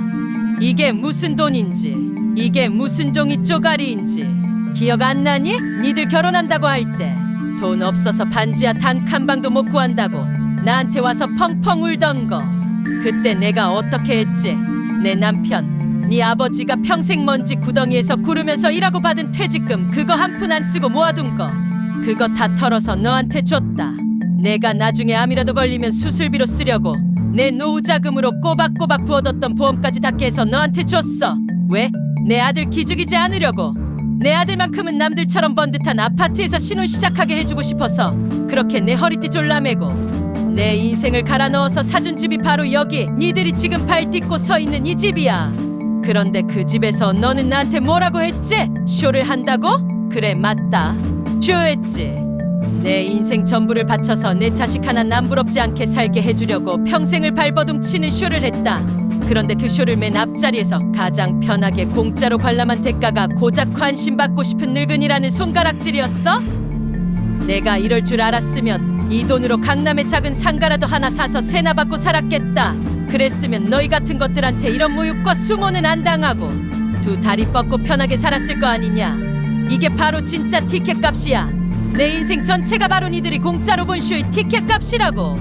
이게 무슨 돈인지, 이게 무슨 종이 쪼가리인지 기억 안 나니? 니들 결혼한다고 할 때 돈 없어서 반지하 단 한 방도 못 구한다고 나한테 와서 펑펑 울던 거, 그때 내가 어떻게 했지? 내 남편, 네 아버지가 평생 먼지 구덩이에서 구르면서 일하고 받은 퇴직금, 그거 한 푼 안 쓰고 모아둔 거, 그거 다 털어서 너한테 줬다. 내가 나중에 암이라도 걸리면 수술비로 쓰려고 내 노후 자금으로 꼬박꼬박 부어뒀던 보험까지 다 깨서 너한테 줬어. 왜? 내 아들 기죽이지 않으려고. 내 아들만큼은 남들처럼 번듯한 아파트에서 신혼 시작하게 해주고 싶어서 그렇게 내 허리띠 졸라매고 내 인생을 갈아 넣어서 사준 집이 바로 여기, 니들이 지금 발 딛고 서 있는 이 집이야. 그런데 그 집에서 너는 나한테 뭐라고 했지? 쇼를 한다고? 그래, 맞다. 쇼했지. 내 인생 전부를 바쳐서 내 자식 하나 남부럽지 않게 살게 해주려고 평생을 발버둥 치는 쇼를 했다. 그런데 그 쇼를 맨 앞자리에서 가장 편하게 공짜로 관람한 대가가 고작 관심받고 싶은 늙은이라는 손가락질이었어? 내가 이럴 줄 알았으면 이 돈으로 강남에 작은 상가라도 하나 사서 세나 받고 살았겠다. 그랬으면 너희 같은 것들한테 이런 모욕과 수모는 안 당하고 두 다리 뻗고 편하게 살았을 거 아니냐. 이게 바로 진짜 티켓 값이야. 내 인생 전체가 바로 니들이 공짜로 본 쇼의 티켓 값이라고.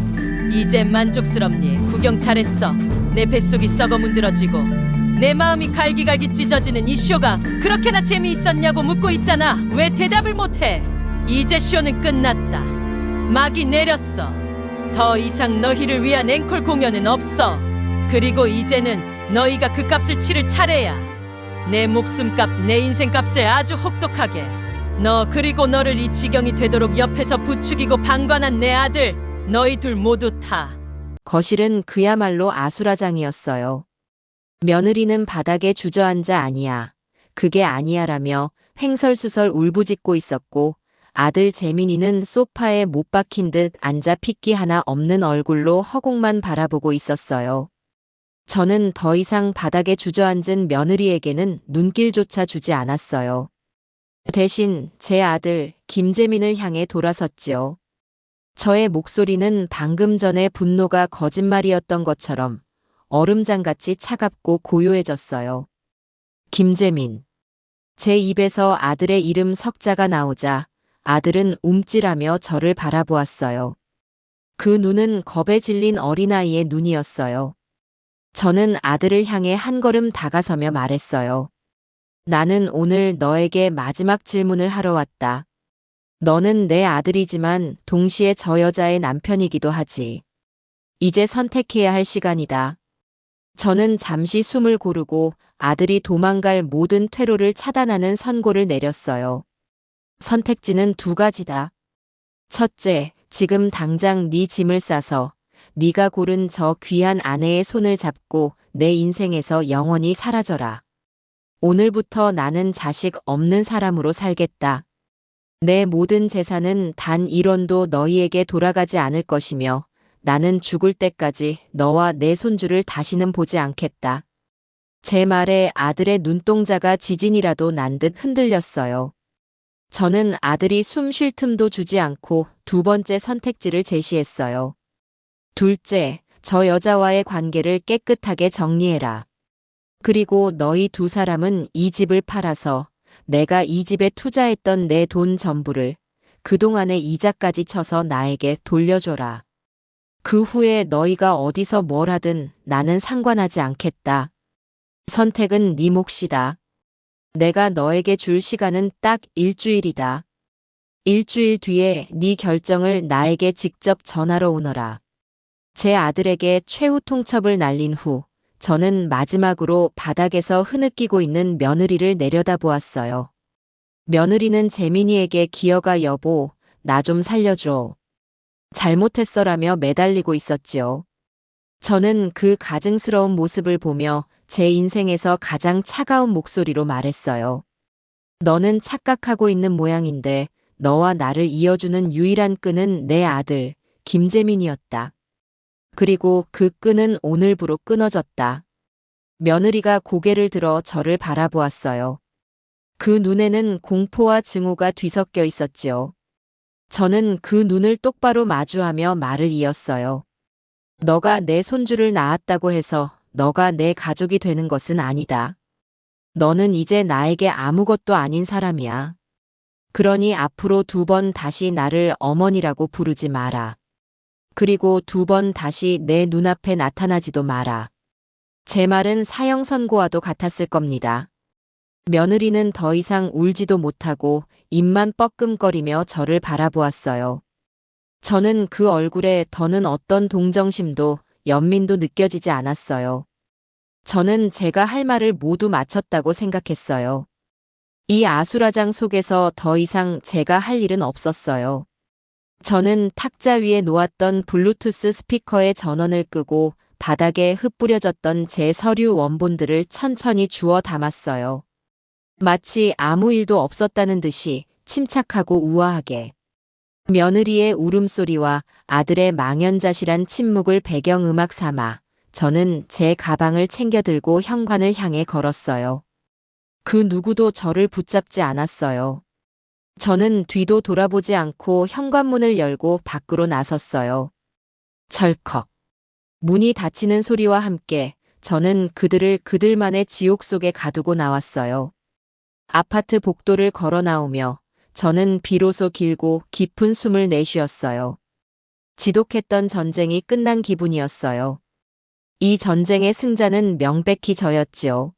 이제 만족스럽니? 구경 잘했어. 내 뱃속이 썩어 문드러지고 내 마음이 갈기갈기 찢어지는 이 쇼가 그렇게나 재미있었냐고 묻고 있잖아. 왜 대답을 못해? 이제 쇼는 끝났다. 막이 내렸어. 더 이상 너희를 위한 앵콜 공연은 없어. 그리고 이제는 너희가 그 값을 치를 차례야. 내 목숨값, 내 인생값을 아주 혹독하게. 너 그리고 너를 이 지경이 되도록 옆에서 부추기고 방관한 내 아들, 너희 둘 모두 다. 거실은 그야말로 아수라장이었어요. 며느리는 바닥에 주저앉아 아니야. 그게 아니야라며 횡설수설 울부짖고 있었고 아들 재민이는 소파에 못 박힌 듯 앉아 핏기 하나 없는 얼굴로 허공만 바라보고 있었어요. 저는 더 이상 바닥에 주저앉은 며느리에게는 눈길조차 주지 않았어요. 대신 제 아들 김재민을 향해 돌아섰지요. 저의 목소리는 방금 전에 분노가 거짓말이었던 것처럼 얼음장같이 차갑고 고요해졌어요. 김재민. 제 입에서 아들의 이름 석자가 나오자 아들은 움찔하며 저를 바라보았어요. 그 눈은 겁에 질린 어린아이의 눈이었어요. 저는 아들을 향해 한 걸음 다가서며 말했어요. 나는 오늘 너에게 마지막 질문을 하러 왔다. 너는 내 아들이지만 동시에 저 여자의 남편이기도 하지. 이제 선택해야 할 시간이다. 저는 잠시 숨을 고르고 아들이 도망갈 모든 퇴로를 차단하는 선고를 내렸어요. 선택지는 두 가지다. 첫째, 지금 당장 네 짐을 싸서 네가 고른 저 귀한 아내의 손을 잡고 내 인생에서 영원히 사라져라. 오늘부터 나는 자식 없는 사람으로 살겠다. 내 모든 재산은 단 1원도 너희에게 돌아가지 않을 것이며 나는 죽을 때까지 너와 내 손주를 다시는 보지 않겠다. 제 말에 아들의 눈동자가 지진이라도 난 듯 흔들렸어요. 저는 아들이 숨 쉴 틈도 주지 않고 두 번째 선택지를 제시했어요. 둘째, 저 여자와의 관계를 깨끗하게 정리해라. 그리고 너희 두 사람은 이 집을 팔아서 내가 이 집에 투자했던 내 돈 전부를 그동안의 이자까지 쳐서 나에게 돌려줘라. 그 후에 너희가 어디서 뭘 하든 나는 상관하지 않겠다. 선택은 네 몫이다. 내가 너에게 줄 시간은 딱 일주일이다. 일주일 뒤에 네 결정을 나에게 직접 전하러 오너라. 제 아들에게 최후 통첩을 날린 후 저는 마지막으로 바닥에서 흐느끼고 있는 며느리를 내려다보았어요. 며느리는 재민이에게 기어가 여보, 나 좀 살려줘. 잘못했어라며 매달리고 있었지요. 저는 그 가증스러운 모습을 보며 제 인생에서 가장 차가운 목소리로 말했어요. 너는 착각하고 있는 모양인데 너와 나를 이어주는 유일한 끈은 내 아들, 김재민이었다. 그리고 그 끈은 오늘부로 끊어졌다. 며느리가 고개를 들어 저를 바라보았어요. 그 눈에는 공포와 증오가 뒤섞여 있었지요. 저는 그 눈을 똑바로 마주하며 말을 이었어요. 너가 내 손주를 낳았다고 해서 너가 내 가족이 되는 것은 아니다. 너는 이제 나에게 아무것도 아닌 사람이야. 그러니 앞으로 두 번 다시 나를 어머니라고 부르지 마라. 그리고 두 번 다시 내 눈앞에 나타나지도 마라. 제 말은 사형 선고와도 같았을 겁니다. 며느리는 더 이상 울지도 못하고 입만 뻐끔거리며 저를 바라보았어요. 저는 그 얼굴에 더는 어떤 동정심도 연민도 느껴지지 않았어요. 저는 제가 할 말을 모두 마쳤다고 생각했어요. 이 아수라장 속에서 더 이상 제가 할 일은 없었어요. 저는 탁자 위에 놓았던 블루투스 스피커의 전원을 끄고 바닥에 흩뿌려졌던 제 서류 원본들을 천천히 주워 담았어요. 마치 아무 일도 없었다는 듯이 침착하고 우아하게. 며느리의 울음소리와 아들의 망연자실한 침묵을 배경음악 삼아 저는 제 가방을 챙겨 들고 현관을 향해 걸었어요. 그 누구도 저를 붙잡지 않았어요. 저는 뒤도 돌아보지 않고 현관문을 열고 밖으로 나섰어요. 철컥. 문이 닫히는 소리와 함께 저는 그들을 그들만의 지옥 속에 가두고 나왔어요. 아파트 복도를 걸어 나오며 저는 비로소 길고 깊은 숨을 내쉬었어요. 지독했던 전쟁이 끝난 기분이었어요. 이 전쟁의 승자는 명백히 저였지요.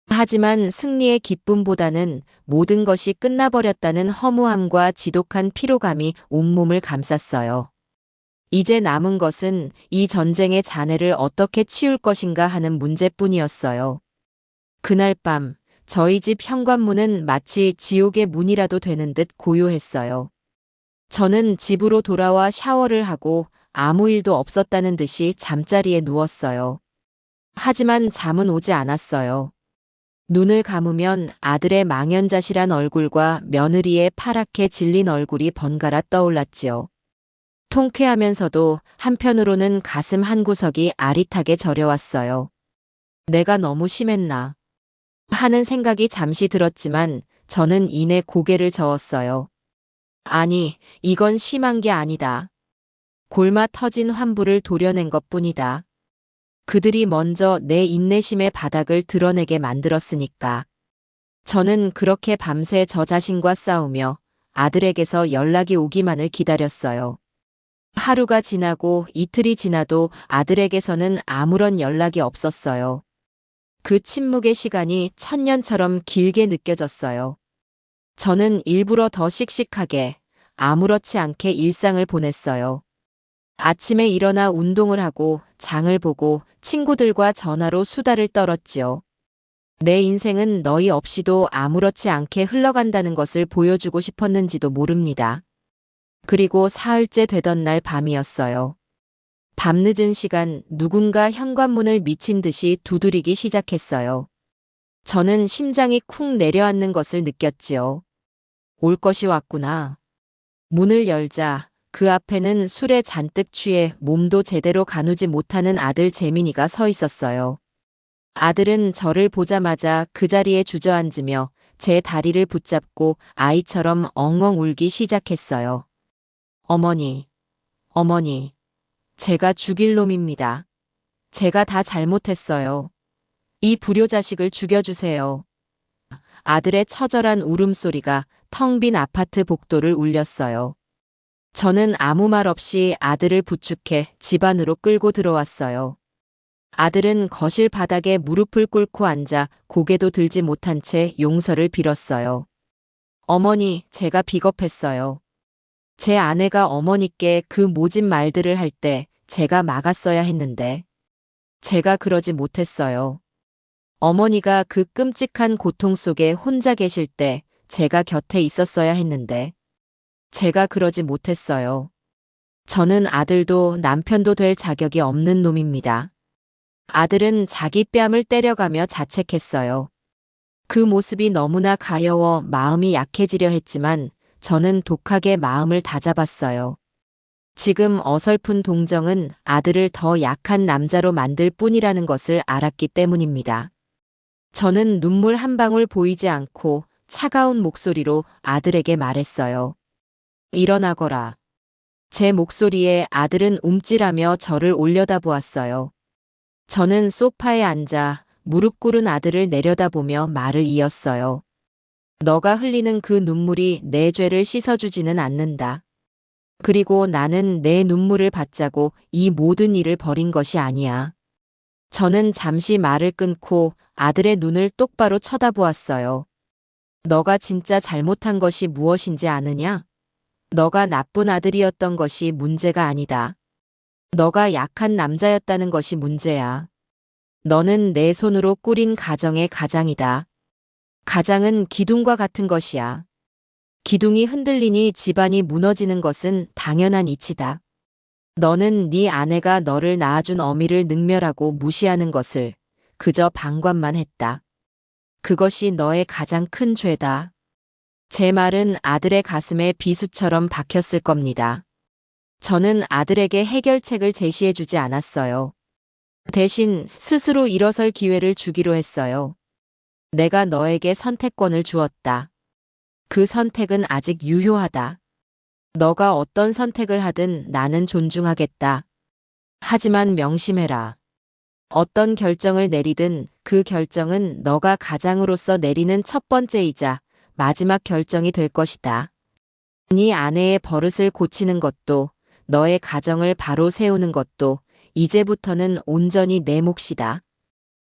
하지만 승리의 기쁨보다는 모든 것이 끝나버렸다는 허무함과 지독한 피로감이 온몸을 감쌌어요. 이제 남은 것은 이 전쟁의 잔해를 어떻게 치울 것인가 하는 문제뿐이었어요. 그날 밤 저희 집 현관문은 마치 지옥의 문이라도 되는 듯 고요했어요. 저는 집으로 돌아와 샤워를 하고 아무 일도 없었다는 듯이 잠자리에 누웠어요. 하지만 잠은 오지 않았어요. 눈을 감으면 아들의 망연자실한 얼굴과 며느리의 파랗게 질린 얼굴이 번갈아 떠올랐지요. 통쾌하면서도 한편으로는 가슴 한구석이 아릿하게 저려왔어요. 내가 너무 심했나 하는 생각이 잠시 들었지만 저는 이내 고개를 저었어요. 아니, 이건 심한 게 아니다. 골마 터진 환부를 도려낸 것뿐이다. 그들이 먼저 내 인내심의 바닥을 드러내게 만들었으니까. 저는 그렇게 밤새 저 자신과 싸우며 아들에게서 연락이 오기만을 기다렸어요. 하루가 지나고 이틀이 지나도 아들에게서는 아무런 연락이 없었어요. 그 침묵의 시간이 천년처럼 길게 느껴졌어요. 저는 일부러 더 씩씩하게, 아무렇지 않게 일상을 보냈어요. 아침에 일어나 운동을 하고 장을 보고 친구들과 전화로 수다를 떨었지요. 내 인생은 너희 없이도 아무렇지 않게 흘러간다는 것을 보여주고 싶었는지도 모릅니다. 그리고 사흘째 되던 날 밤이었어요. 밤늦은 시간 누군가 현관문을 미친 듯이 두드리기 시작했어요. 저는 심장이 쿵 내려앉는 것을 느꼈지요. 올 것이 왔구나. 문을 열자 그 앞에는 술에 잔뜩 취해 몸도 제대로 가누지 못하는 아들 재민이가 서 있었어요. 아들은 저를 보자마자 그 자리에 주저앉으며 제 다리를 붙잡고 아이처럼 엉엉 울기 시작했어요. 어머니, 어머니, 제가 죽일 놈입니다. 제가 다 잘못했어요. 이 불효자식을 죽여주세요. 아들의 처절한 울음소리가 텅 빈 아파트 복도를 울렸어요. 저는 아무 말 없이 아들을 부축해 집 안으로 끌고 들어왔어요. 아들은 거실 바닥에 무릎을 꿇고 앉아 고개도 들지 못한 채 용서를 빌었어요. 어머니, 제가 비겁했어요. 제 아내가 어머니께 그 모진 말들을 할 때 제가 막았어야 했는데 제가 그러지 못했어요. 어머니가 그 끔찍한 고통 속에 혼자 계실 때 제가 곁에 있었어야 했는데 제가 그러지 못했어요. 저는 아들도 남편도 될 자격이 없는 놈입니다. 아들은 자기 뺨을 때려가며 자책했어요. 그 모습이 너무나 가여워 마음이 약해지려 했지만 저는 독하게 마음을 다잡았어요. 지금 어설픈 동정은 아들을 더 약한 남자로 만들 뿐이라는 것을 알았기 때문입니다. 저는 눈물 한 방울 보이지 않고 차가운 목소리로 아들에게 말했어요. 일어나거라. 제 목소리에 아들은 움찔하며 저를 올려다보았어요. 저는 소파에 앉아 무릎 꿇은 아들을 내려다보며 말을 이었어요. 너가 흘리는 그 눈물이 내 죄를 씻어주지는 않는다. 그리고 나는 내 눈물을 받자고 이 모든 일을 벌인 것이 아니야. 저는 잠시 말을 끊고 아들의 눈을 똑바로 쳐다보았어요. 너가 진짜 잘못한 것이 무엇인지 아느냐? 너가 나쁜 아들이었던 것이 문제가 아니다. 너가 약한 남자였다는 것이 문제야. 너는 내 손으로 꾸린 가정의 가장이다. 가장은 기둥과 같은 것이야. 기둥이 흔들리니 집안이 무너지는 것은 당연한 이치다. 너는 네 아내가 너를 낳아준 어미를 능멸하고 무시하는 것을 그저 방관만 했다. 그것이 너의 가장 큰 죄다. 제 말은 아들의 가슴에 비수처럼 박혔을 겁니다. 저는 아들에게 해결책을 제시해 주지 않았어요. 대신 스스로 일어설 기회를 주기로 했어요. 내가 너에게 선택권을 주었다. 그 선택은 아직 유효하다. 너가 어떤 선택을 하든 나는 존중하겠다. 하지만 명심해라. 어떤 결정을 내리든 그 결정은 너가 가장으로서 내리는 첫 번째이자 마지막 결정이 될 것이다. 네 아내의 버릇을 고치는 것도 너의 가정을 바로 세우는 것도 이제부터는 온전히 내 몫이다.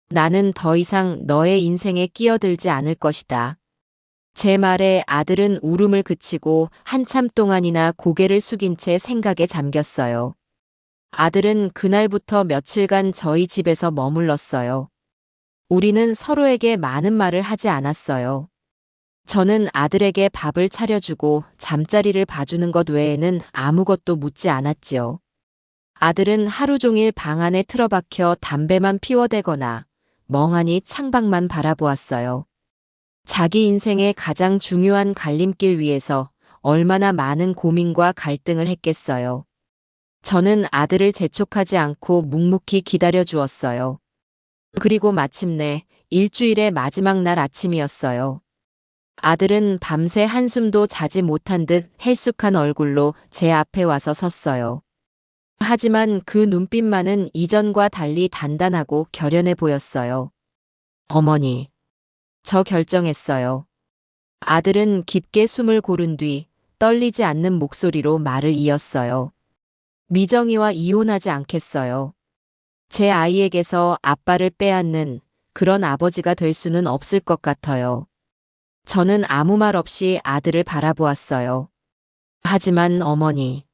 나는 더 이상 너의 인생에 끼어들지 않을 것이다. 제 말에 아들은 울음을 그치고 한참 동안이나 고개를 숙인 채 생각에 잠겼어요. 아들은 그날부터 며칠간 저희 집에서 머물렀어요. 우리는 서로에게 많은 말을 하지 않았어요. 저는 아들에게 밥을 차려주고 잠자리를 봐주는 것 외에는 아무것도 묻지 않았지요. 아들은 하루 종일 방 안에 틀어박혀 담배만 피워대거나 멍하니 창밖만 바라보았어요. 자기 인생의 가장 중요한 갈림길 위에서 얼마나 많은 고민과 갈등을 했겠어요. 저는 아들을 재촉하지 않고 묵묵히 기다려 주었어요. 그리고 마침내 일주일의 마지막 날 아침이었어요. 아들은 밤새 한숨도 자지 못한 듯 헬쑥한 얼굴로 제 앞에 와서 섰어요. 하지만 그 눈빛만은 이전과 달리 단단하고 결연해 보였어요. 어머니, 저 결정했어요. 아들은 깊게 숨을 고른 뒤 떨리지 않는 목소리로 말을 이었어요. 미정이와 이혼하지 않겠어요. 제 아이에게서 아빠를 빼앗는 그런 아버지가 될 수는 없을 것 같아요. 저는 아무 말 없이 아들을 바라보았어요. 하지만 어머니,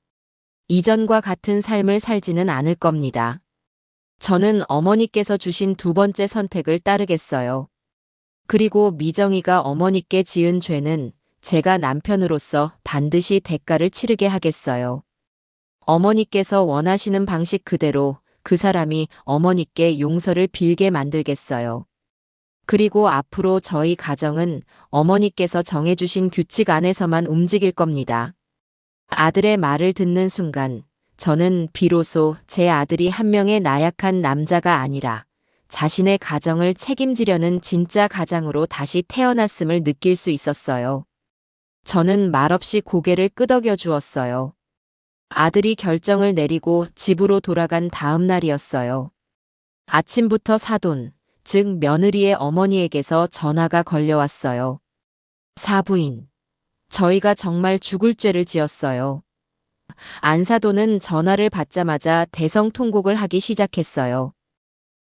이전과 같은 삶을 살지는 않을 겁니다. 저는 어머니께서 주신 두 번째 선택을 따르겠어요. 그리고 미정이가 어머니께 지은 죄는 제가 남편으로서 반드시 대가를 치르게 하겠어요. 어머니께서 원하시는 방식 그대로 그 사람이 어머니께 용서를 빌게 만들겠어요. 그리고 앞으로 저희 가정은 어머니께서 정해주신 규칙 안에서만 움직일 겁니다. 아들의 말을 듣는 순간 저는 비로소 제 아들이 한 명의 나약한 남자가 아니라 자신의 가정을 책임지려는 진짜 가장으로 다시 태어났음을 느낄 수 있었어요. 저는 말없이 고개를 끄덕여 주었어요. 아들이 결정을 내리고 집으로 돌아간 다음 날이었어요. 아침부터 사돈, 즉 며느리의 어머니에게서 전화가 걸려왔어요. 사부인, 저희가 정말 죽을 죄를 지었어요. 안사돈은 전화를 받자마자 대성통곡을 하기 시작했어요.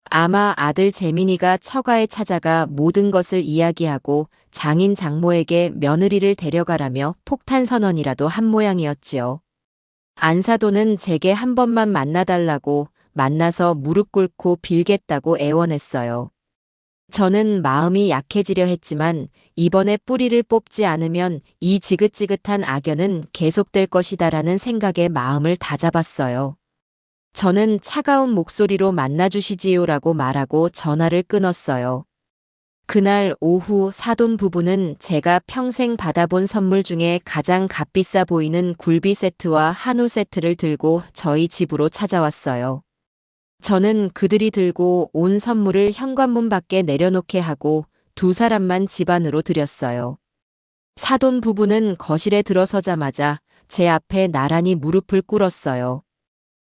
아마 아들 재민이가 처가에 찾아가 모든 것을 이야기하고 장인 장모에게 며느리를 데려가라며 폭탄 선언이라도 한 모양이었지요. 안사돈은 제게 한 번만 만나달라고 만나서 무릎 꿇고 빌겠다고 애원했어요. 저는 마음이 약해지려 했지만 이번에 뿌리를 뽑지 않으면 이 지긋지긋한 악연은 계속될 것이다라는 생각에 마음을 다잡았어요. 저는 차가운 목소리로 만나주시지요라고 말하고 전화를 끊었어요. 그날 오후 사돈 부부는 제가 평생 받아본 선물 중에 가장 값비싸 보이는 굴비 세트와 한우 세트를 들고 저희 집으로 찾아왔어요. 저는 그들이 들고 온 선물을 현관문 밖에 내려놓게 하고 두 사람만 집 안으로 들였어요. 사돈 부부는 거실에 들어서자마자 제 앞에 나란히 무릎을 꿇었어요.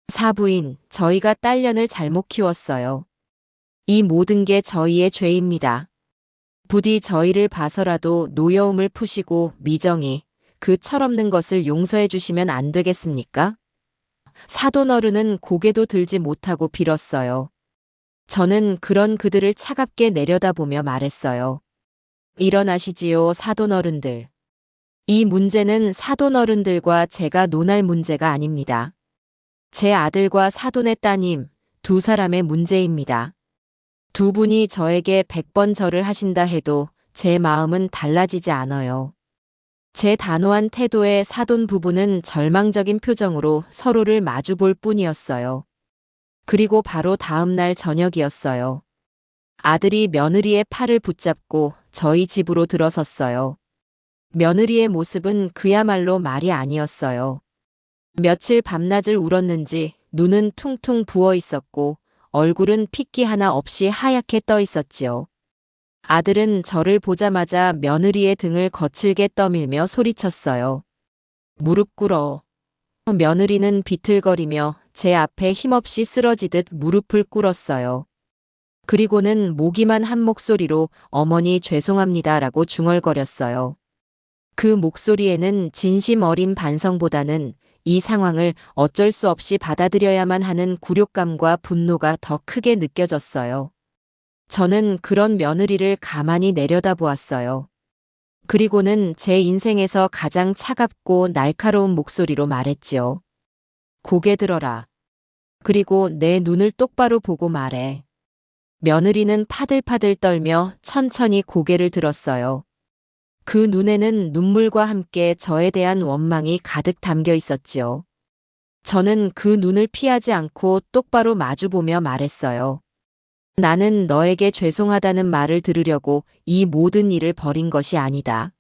사부인, 저희가 딸년을 잘못 키웠어요. 이 모든 게 저희의 죄입니다. 부디 저희를 봐서라도 노여움을 푸시고 미정이 그 철없는 것을 용서해 주시면 안 되겠습니까? 사돈 어른은 고개도 들지 못하고 빌었어요. 저는 그런 그들을 차갑게 내려다보며 말했어요. 일어나시지요, 사돈 어른들. 이 문제는 사돈 어른들과 제가 논할 문제가 아닙니다. 제 아들과 사돈의 따님, 두 사람의 문제입니다. 두 분이 저에게 100번 절을 하신다 해도 제 마음은 달라지지 않아요. 제 단호한 태도에 사돈 부부는 절망적인 표정으로 서로를 마주볼 뿐이었어요. 그리고 바로 다음 날 저녁이었어요. 아들이 며느리의 팔을 붙잡고 저희 집으로 들어섰어요. 며느리의 모습은 그야말로 말이 아니었어요. 며칠 밤낮을 울었는지 눈은 퉁퉁 부어 있었고 얼굴은 핏기 하나 없이 하얗게 떠 있었지요. 아들은 저를 보자마자 며느리의 등을 거칠게 떠밀며 소리쳤어요. 무릎 꿇어. 며느리는 비틀거리며 제 앞에 힘없이 쓰러지듯 무릎을 꿇었어요. 그리고는 모기만 한 목소리로 어머니 죄송합니다라고 중얼거렸어요. 그 목소리에는 진심 어린 반성보다는 이 상황을 어쩔 수 없이 받아들여야만 하는 굴욕감과 분노가 더 크게 느껴졌어요. 저는 그런 며느리를 가만히 내려다보았어요. 그리고는 제 인생에서 가장 차갑고 날카로운 목소리로 말했지요. 고개 들어라. 그리고 내 눈을 똑바로 보고 말해. 며느리는 파들파들 떨며 천천히 고개를 들었어요. 그 눈에는 눈물과 함께 저에 대한 원망이 가득 담겨 있었지요. 저는 그 눈을 피하지 않고 똑바로 마주보며 말했어요. 나는 너에게 죄송하다는 말을 들으려고 이 모든 일을 벌인 것이 아니다.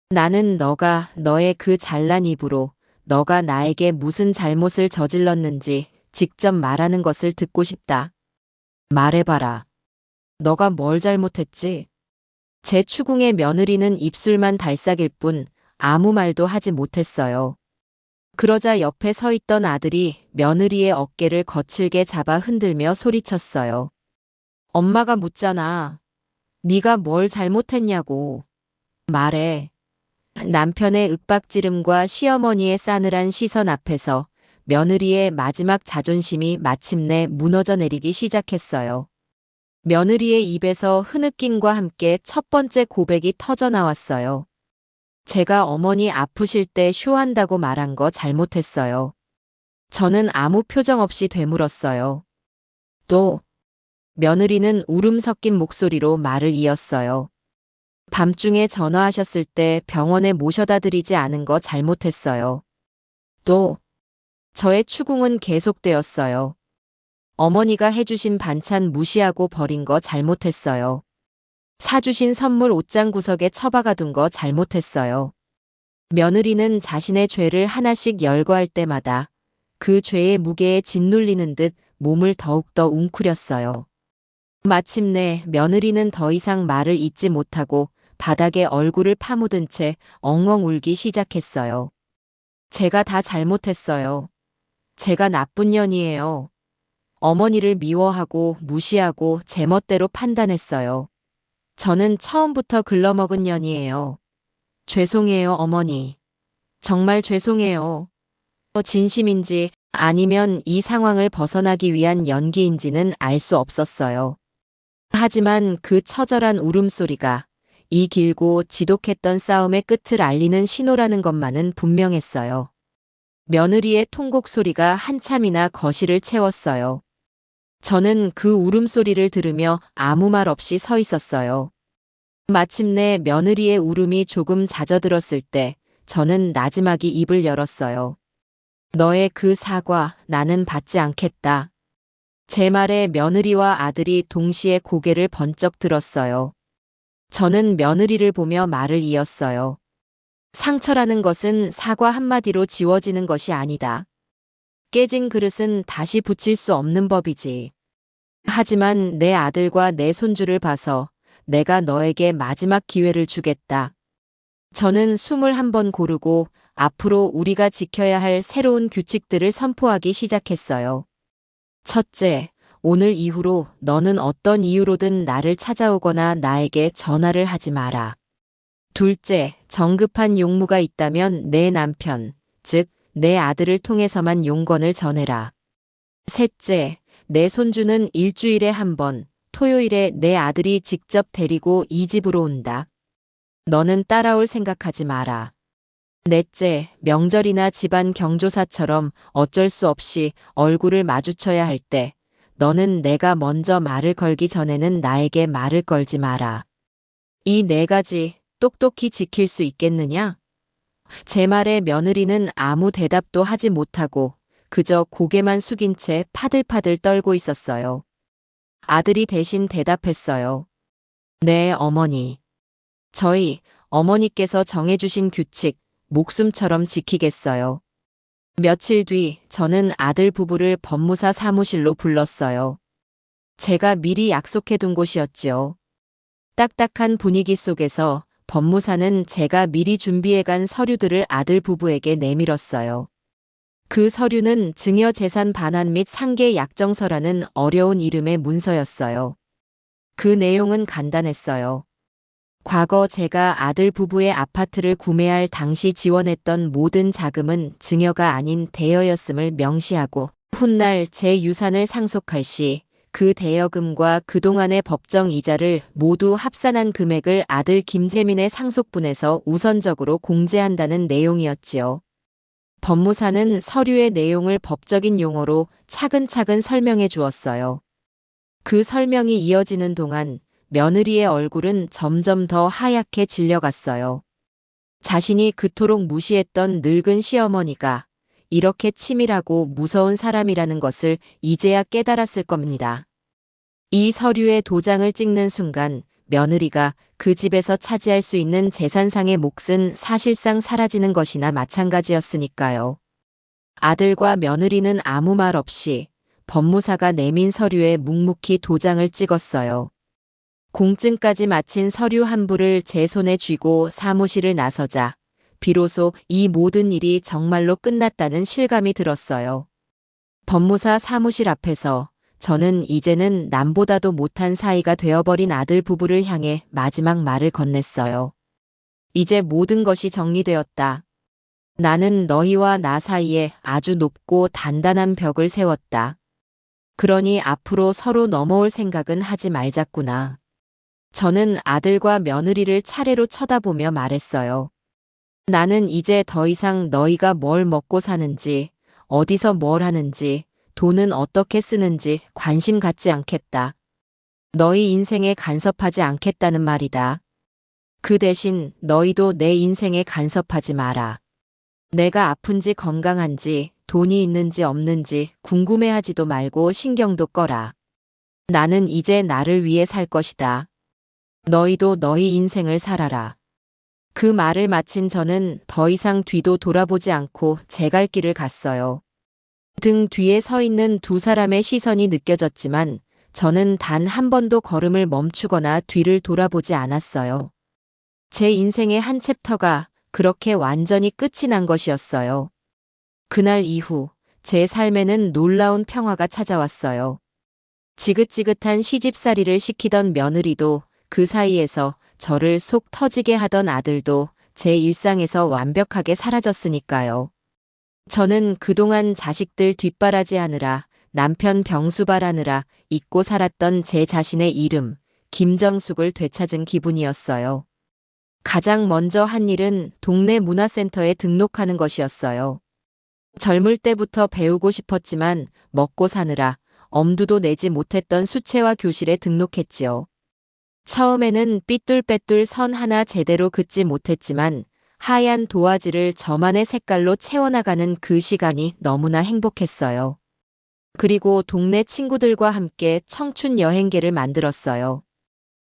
나는 너가 너의 그 잘난 입으로 너가 나에게 무슨 잘못을 저질렀는지 직접 말하는 것을 듣고 싶다. 말해봐라. 너가 뭘 잘못했지? 제 추궁의 며느리는 입술만 달싹일 뿐 아무 말도 하지 못했어요. 그러자 옆에 서 있던 아들이 며느리의 어깨를 거칠게 잡아 흔들며 소리쳤어요. 엄마가 묻잖아. 네가 뭘 잘못했냐고. 말해. 남편의 윽박지름과 시어머니의 싸늘한 시선 앞에서 며느리의 마지막 자존심이 마침내 무너져 내리기 시작했어요. 며느리의 입에서 흐느낌과 함께 첫 번째 고백이 터져 나왔어요. 제가 어머니 아프실 때 쇼한다고 말한 거 잘못했어요. 저는 아무 표정 없이 되물었어요. 또 며느리는 울음 섞인 목소리로 말을 이었어요. 밤중에 전화하셨을 때 병원에 모셔다 드리지 않은 거 잘못했어요. 또 저의 추궁은 계속되었어요. 어머니가 해주신 반찬 무시하고 버린 거 잘못했어요. 사주신 선물 옷장 구석에 처박아둔 거 잘못했어요. 며느리는 자신의 죄를 하나씩 열거할 때마다 그 죄의 무게에 짓눌리는 듯 몸을 더욱더 웅크렸어요. 마침내 며느리는 더 이상 말을 잇지 못하고 바닥에 얼굴을 파묻은 채 엉엉 울기 시작했어요. 제가 다 잘못했어요. 제가 나쁜 년이에요. 어머니를 미워하고 무시하고 제멋대로 판단했어요. 저는 처음부터 글러먹은 년이에요. 죄송해요, 어머니. 정말 죄송해요. 진심인지 아니면 이 상황을 벗어나기 위한 연기인지는 알 수 없었어요. 하지만 그 처절한 울음소리가 이 길고 지독했던 싸움의 끝을 알리는 신호라는 것만은 분명했어요. 며느리의 통곡 소리가 한참이나 거실을 채웠어요. 저는 그 울음소리를 들으며 아무 말 없이 서 있었어요. 마침내 며느리의 울음이 조금 잦아들었을 때 저는 나지막이 입을 열었어요. 너의 그 사과 나는 받지 않겠다. 제 말에 며느리와 아들이 동시에 고개를 번쩍 들었어요. 저는 며느리를 보며 말을 이었어요. 상처라는 것은 사과 한마디로 지워지는 것이 아니다. 깨진 그릇은 다시 붙일 수 없는 법이지. 하지만 내 아들과 내 손주를 봐서 내가 너에게 마지막 기회를 주겠다. 저는 숨을 한번 고르고 앞으로 우리가 지켜야 할 새로운 규칙들을 선포하기 시작했어요. 첫째, 오늘 이후로 너는 어떤 이유로든 나를 찾아오거나 나에게 전화를 하지 마라. 둘째, 정급한 용무가 있다면 내 남편, 즉 내 아들을 통해서만 용건을 전해라. 셋째, 내 손주는 일주일에 한 번, 토요일에 내 아들이 직접 데리고 이 집으로 온다. 너는 따라올 생각하지 마라. 넷째, 명절이나 집안 경조사처럼 어쩔 수 없이 얼굴을 마주쳐야 할 때 너는 내가 먼저 말을 걸기 전에는 나에게 말을 걸지 마라. 이 네 가지 똑똑히 지킬 수 있겠느냐? 제 말에 며느리는 아무 대답도 하지 못하고 그저 고개만 숙인 채 파들파들 떨고 있었어요. 아들이 대신 대답했어요. 네, 어머니. 저희 어머니께서 정해주신 규칙, 목숨처럼 지키겠어요. 며칠 뒤 저는 아들 부부를 법무사 사무실로 불렀어요. 제가 미리 약속해둔 곳이었지요. 딱딱한 분위기 속에서 법무사는 제가 미리 준비해간 서류들을 아들 부부에게 내밀었어요. 그 서류는 증여 재산 반환 및 상계 약정서라는 어려운 이름의 문서였어요. 그 내용은 간단했어요. 과거 제가 아들 부부의 아파트를 구매할 당시 지원했던 모든 자금은 증여가 아닌 대여였음을 명시하고 훗날 제 유산을 상속할 시 그 대여금과 그동안의 법정 이자를 모두 합산한 금액을 아들 김재민의 상속분에서 우선적으로 공제한다는 내용이었지요. 법무사는 서류의 내용을 법적인 용어로 차근차근 설명해 주었어요. 그 설명이 이어지는 동안 며느리의 얼굴은 점점 더 하얗게 질려갔어요. 자신이 그토록 무시했던 늙은 시어머니가 이렇게 치밀하고 무서운 사람이라는 것을 이제야 깨달았을 겁니다. 이 서류에 도장을 찍는 순간 며느리가 그 집에서 차지할 수 있는 재산상의 몫은 사실상 사라지는 것이나 마찬가지였으니까요. 아들과 며느리는 아무 말 없이 법무사가 내민 서류에 묵묵히 도장을 찍었어요. 공증까지 마친 서류 한 부를 제 손에 쥐고 사무실을 나서자 비로소 이 모든 일이 정말로 끝났다는 실감이 들었어요. 법무사 사무실 앞에서 저는 이제는 남보다도 못한 사이가 되어버린 아들 부부를 향해 마지막 말을 건넸어요. 이제 모든 것이 정리되었다. 나는 너희와 나 사이에 아주 높고 단단한 벽을 세웠다. 그러니 앞으로 서로 넘어올 생각은 하지 말자꾸나. 저는 아들과 며느리를 차례로 쳐다보며 말했어요. 나는 이제 더 이상 너희가 뭘 먹고 사는지, 어디서 뭘 하는지, 돈은 어떻게 쓰는지 관심 갖지 않겠다. 너희 인생에 간섭하지 않겠다는 말이다. 그 대신 너희도 내 인생에 간섭하지 마라. 내가 아픈지 건강한지, 돈이 있는지 없는지 궁금해하지도 말고 신경도 꺼라. 나는 이제 나를 위해 살 것이다. 너희도 너희 인생을 살아라. 그 말을 마친 저는 더 이상 뒤도 돌아보지 않고 제 갈 길을 갔어요. 등 뒤에 서 있는 두 사람의 시선이 느껴졌지만 저는 단 한 번도 걸음을 멈추거나 뒤를 돌아보지 않았어요. 제 인생의 한 챕터가 그렇게 완전히 끝이 난 것이었어요. 그날 이후 제 삶에는 놀라운 평화가 찾아왔어요. 지긋지긋한 시집살이를 시키던 며느리도 그 사이에서 저를 속 터지게 하던 아들도 제 일상에서 완벽하게 사라졌으니까요. 저는 그동안 자식들 뒷바라지하느라 남편 병수발하느라 잊고 살았던 제 자신의 이름, 김정숙을 되찾은 기분이었어요. 가장 먼저 한 일은 동네 문화센터에 등록하는 것이었어요. 젊을 때부터 배우고 싶었지만 먹고 사느라 엄두도 내지 못했던 수채화 교실에 등록했지요. 처음에는 삐뚤빼뚤 선 하나 제대로 긋지 못했지만 하얀 도화지를 저만의 색깔로 채워나가는 그 시간이 너무나 행복했어요. 그리고 동네 친구들과 함께 청춘 여행계를 만들었어요.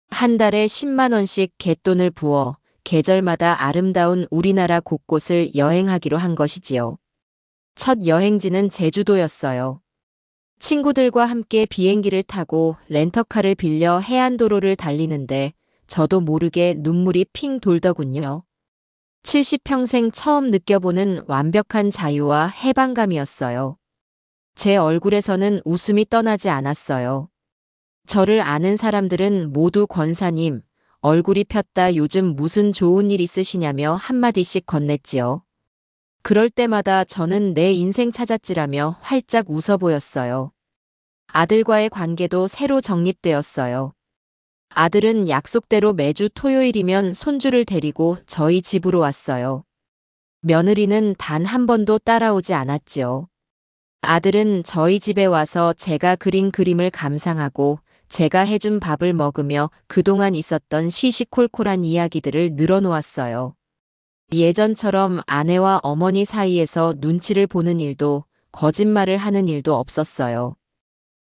한 달에 10만 원씩 갯돈을 부어 계절마다 아름다운 우리나라 곳곳을 여행하기로 한 것이지요. 첫 여행지는 제주도였어요. 친구들과 함께 비행기를 타고 렌터카를 빌려 해안도로를 달리는데 저도 모르게 눈물이 핑 돌더군요. 70평생 처음 느껴보는 완벽한 자유와 해방감이었어요. 제 얼굴에서는 웃음이 떠나지 않았어요. 저를 아는 사람들은 모두 권사님, 얼굴이 폈다 요즘 무슨 좋은 일 있으시냐며 한마디씩 건넸지요. 그럴 때마다 저는 내 인생 찾았지라며 활짝 웃어 보였어요. 아들과의 관계도 새로 정립되었어요. 아들은 약속대로 매주 토요일이면 손주를 데리고 저희 집으로 왔어요. 며느리는 단 한 번도 따라오지 않았지요. 아들은 저희 집에 와서 제가 그린 그림을 감상하고 제가 해준 밥을 먹으며 그동안 있었던 시시콜콜한 이야기들을 늘어놓았어요. 예전처럼 아내와 어머니 사이에서 눈치를 보는 일도 거짓말을 하는 일도 없었어요.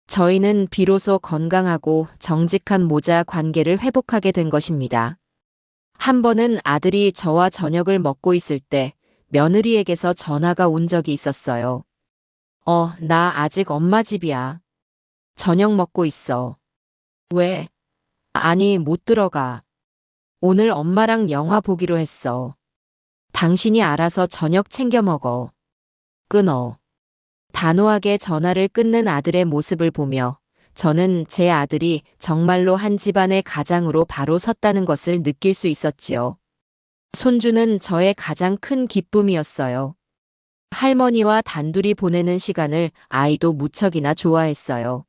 저희는 비로소 건강하고 정직한 모자 관계를 회복하게 된 것입니다. 한 번은 아들이 저와 저녁을 먹고 있을 때 며느리에게서 전화가 온 적이 있었어요. 나 아직 엄마 집이야. 저녁 먹고 있어. 왜? 아니, 못 들어가. 오늘 엄마랑 영화 보기로 했어. 당신이 알아서 저녁 챙겨 먹어. 끊어. 단호하게 전화를 끊는 아들의 모습을 보며 저는 제 아들이 정말로 한 집안의 가장으로 바로 섰다는 것을 느낄 수 있었지요. 손주는 저의 가장 큰 기쁨이었어요. 할머니와 단둘이 보내는 시간을 아이도 무척이나 좋아했어요.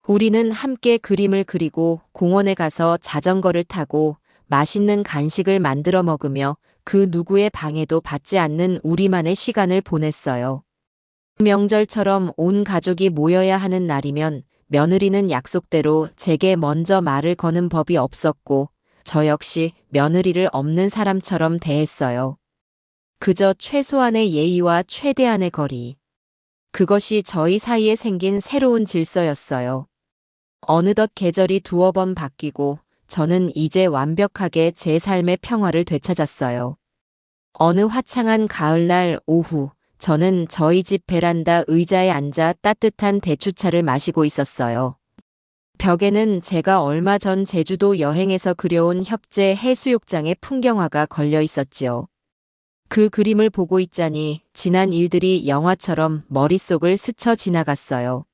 우리는 함께 그림을 그리고 공원에 가서 자전거를 타고 맛있는 간식을 만들어 먹으며 그 누구의 방해도 받지 않는 우리만의 시간을 보냈어요. 명절처럼 온 가족이 모여야 하는 날이면 며느리는 약속대로 제게 먼저 말을 거는 법이 없었고 저 역시 며느리를 없는 사람처럼 대했어요. 그저 최소한의 예의와 최대한의 거리. 그것이 저희 사이에 생긴 새로운 질서였어요. 어느덧 계절이 두어 번 바뀌고 저는 이제 완벽하게 제 삶의 평화를 되찾았어요. 어느 화창한 가을날 오후, 저는 저희 집 베란다 의자에 앉아 따뜻한 대추차를 마시고 있었어요. 벽에는 제가 얼마 전 제주도 여행에서 그려온 협재 해수욕장의 풍경화가 걸려 있었지요. 그 그림을 보고 있자니 지난 일들이 영화처럼 머릿속을 스쳐 지나갔어요.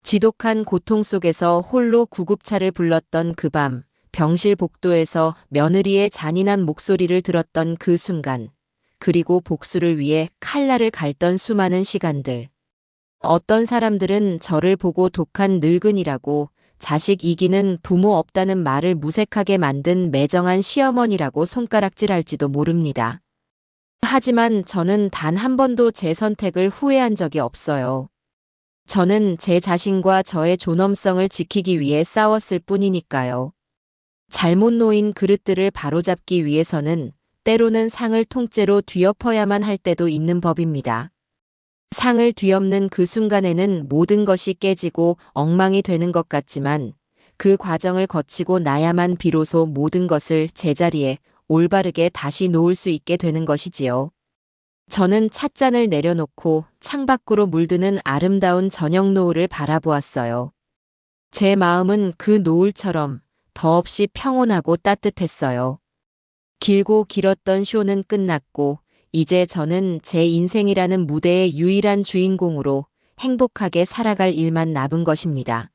지독한 고통 속에서 홀로 구급차를 불렀던 그 밤, 병실 복도에서 며느리의 잔인한 목소리를 들었던 그 순간, 그리고 복수를 위해 칼날을 갈던 수많은 시간들. 어떤 사람들은 저를 보고 독한 늙은이라고, 자식 이기는 부모 없다는 말을 무색하게 만든 매정한 시어머니라고 손가락질할지도 모릅니다. 하지만 저는 단 한 번도 제 선택을 후회한 적이 없어요. 저는 제 자신과 저의 존엄성을 지키기 위해 싸웠을 뿐이니까요. 잘못 놓인 그릇들을 바로잡기 위해서는 때로는 상을 통째로 뒤엎어야만 할 때도 있는 법입니다. 상을 뒤엎는 그 순간에는 모든 것이 깨지고 엉망이 되는 것 같지만 그 과정을 거치고 나야만 비로소 모든 것을 제자리에 올바르게 다시 놓을 수 있게 되는 것이지요. 저는 찻잔을 내려놓고 창밖으로 물드는 아름다운 저녁 노을을 바라보았어요. 제 마음은 그 노을처럼 더없이 평온하고 따뜻했어요. 길고 길었던 쇼는 끝났고 이제 저는 제 인생이라는 무대의 유일한 주인공으로 행복하게 살아갈 일만 남은 것입니다.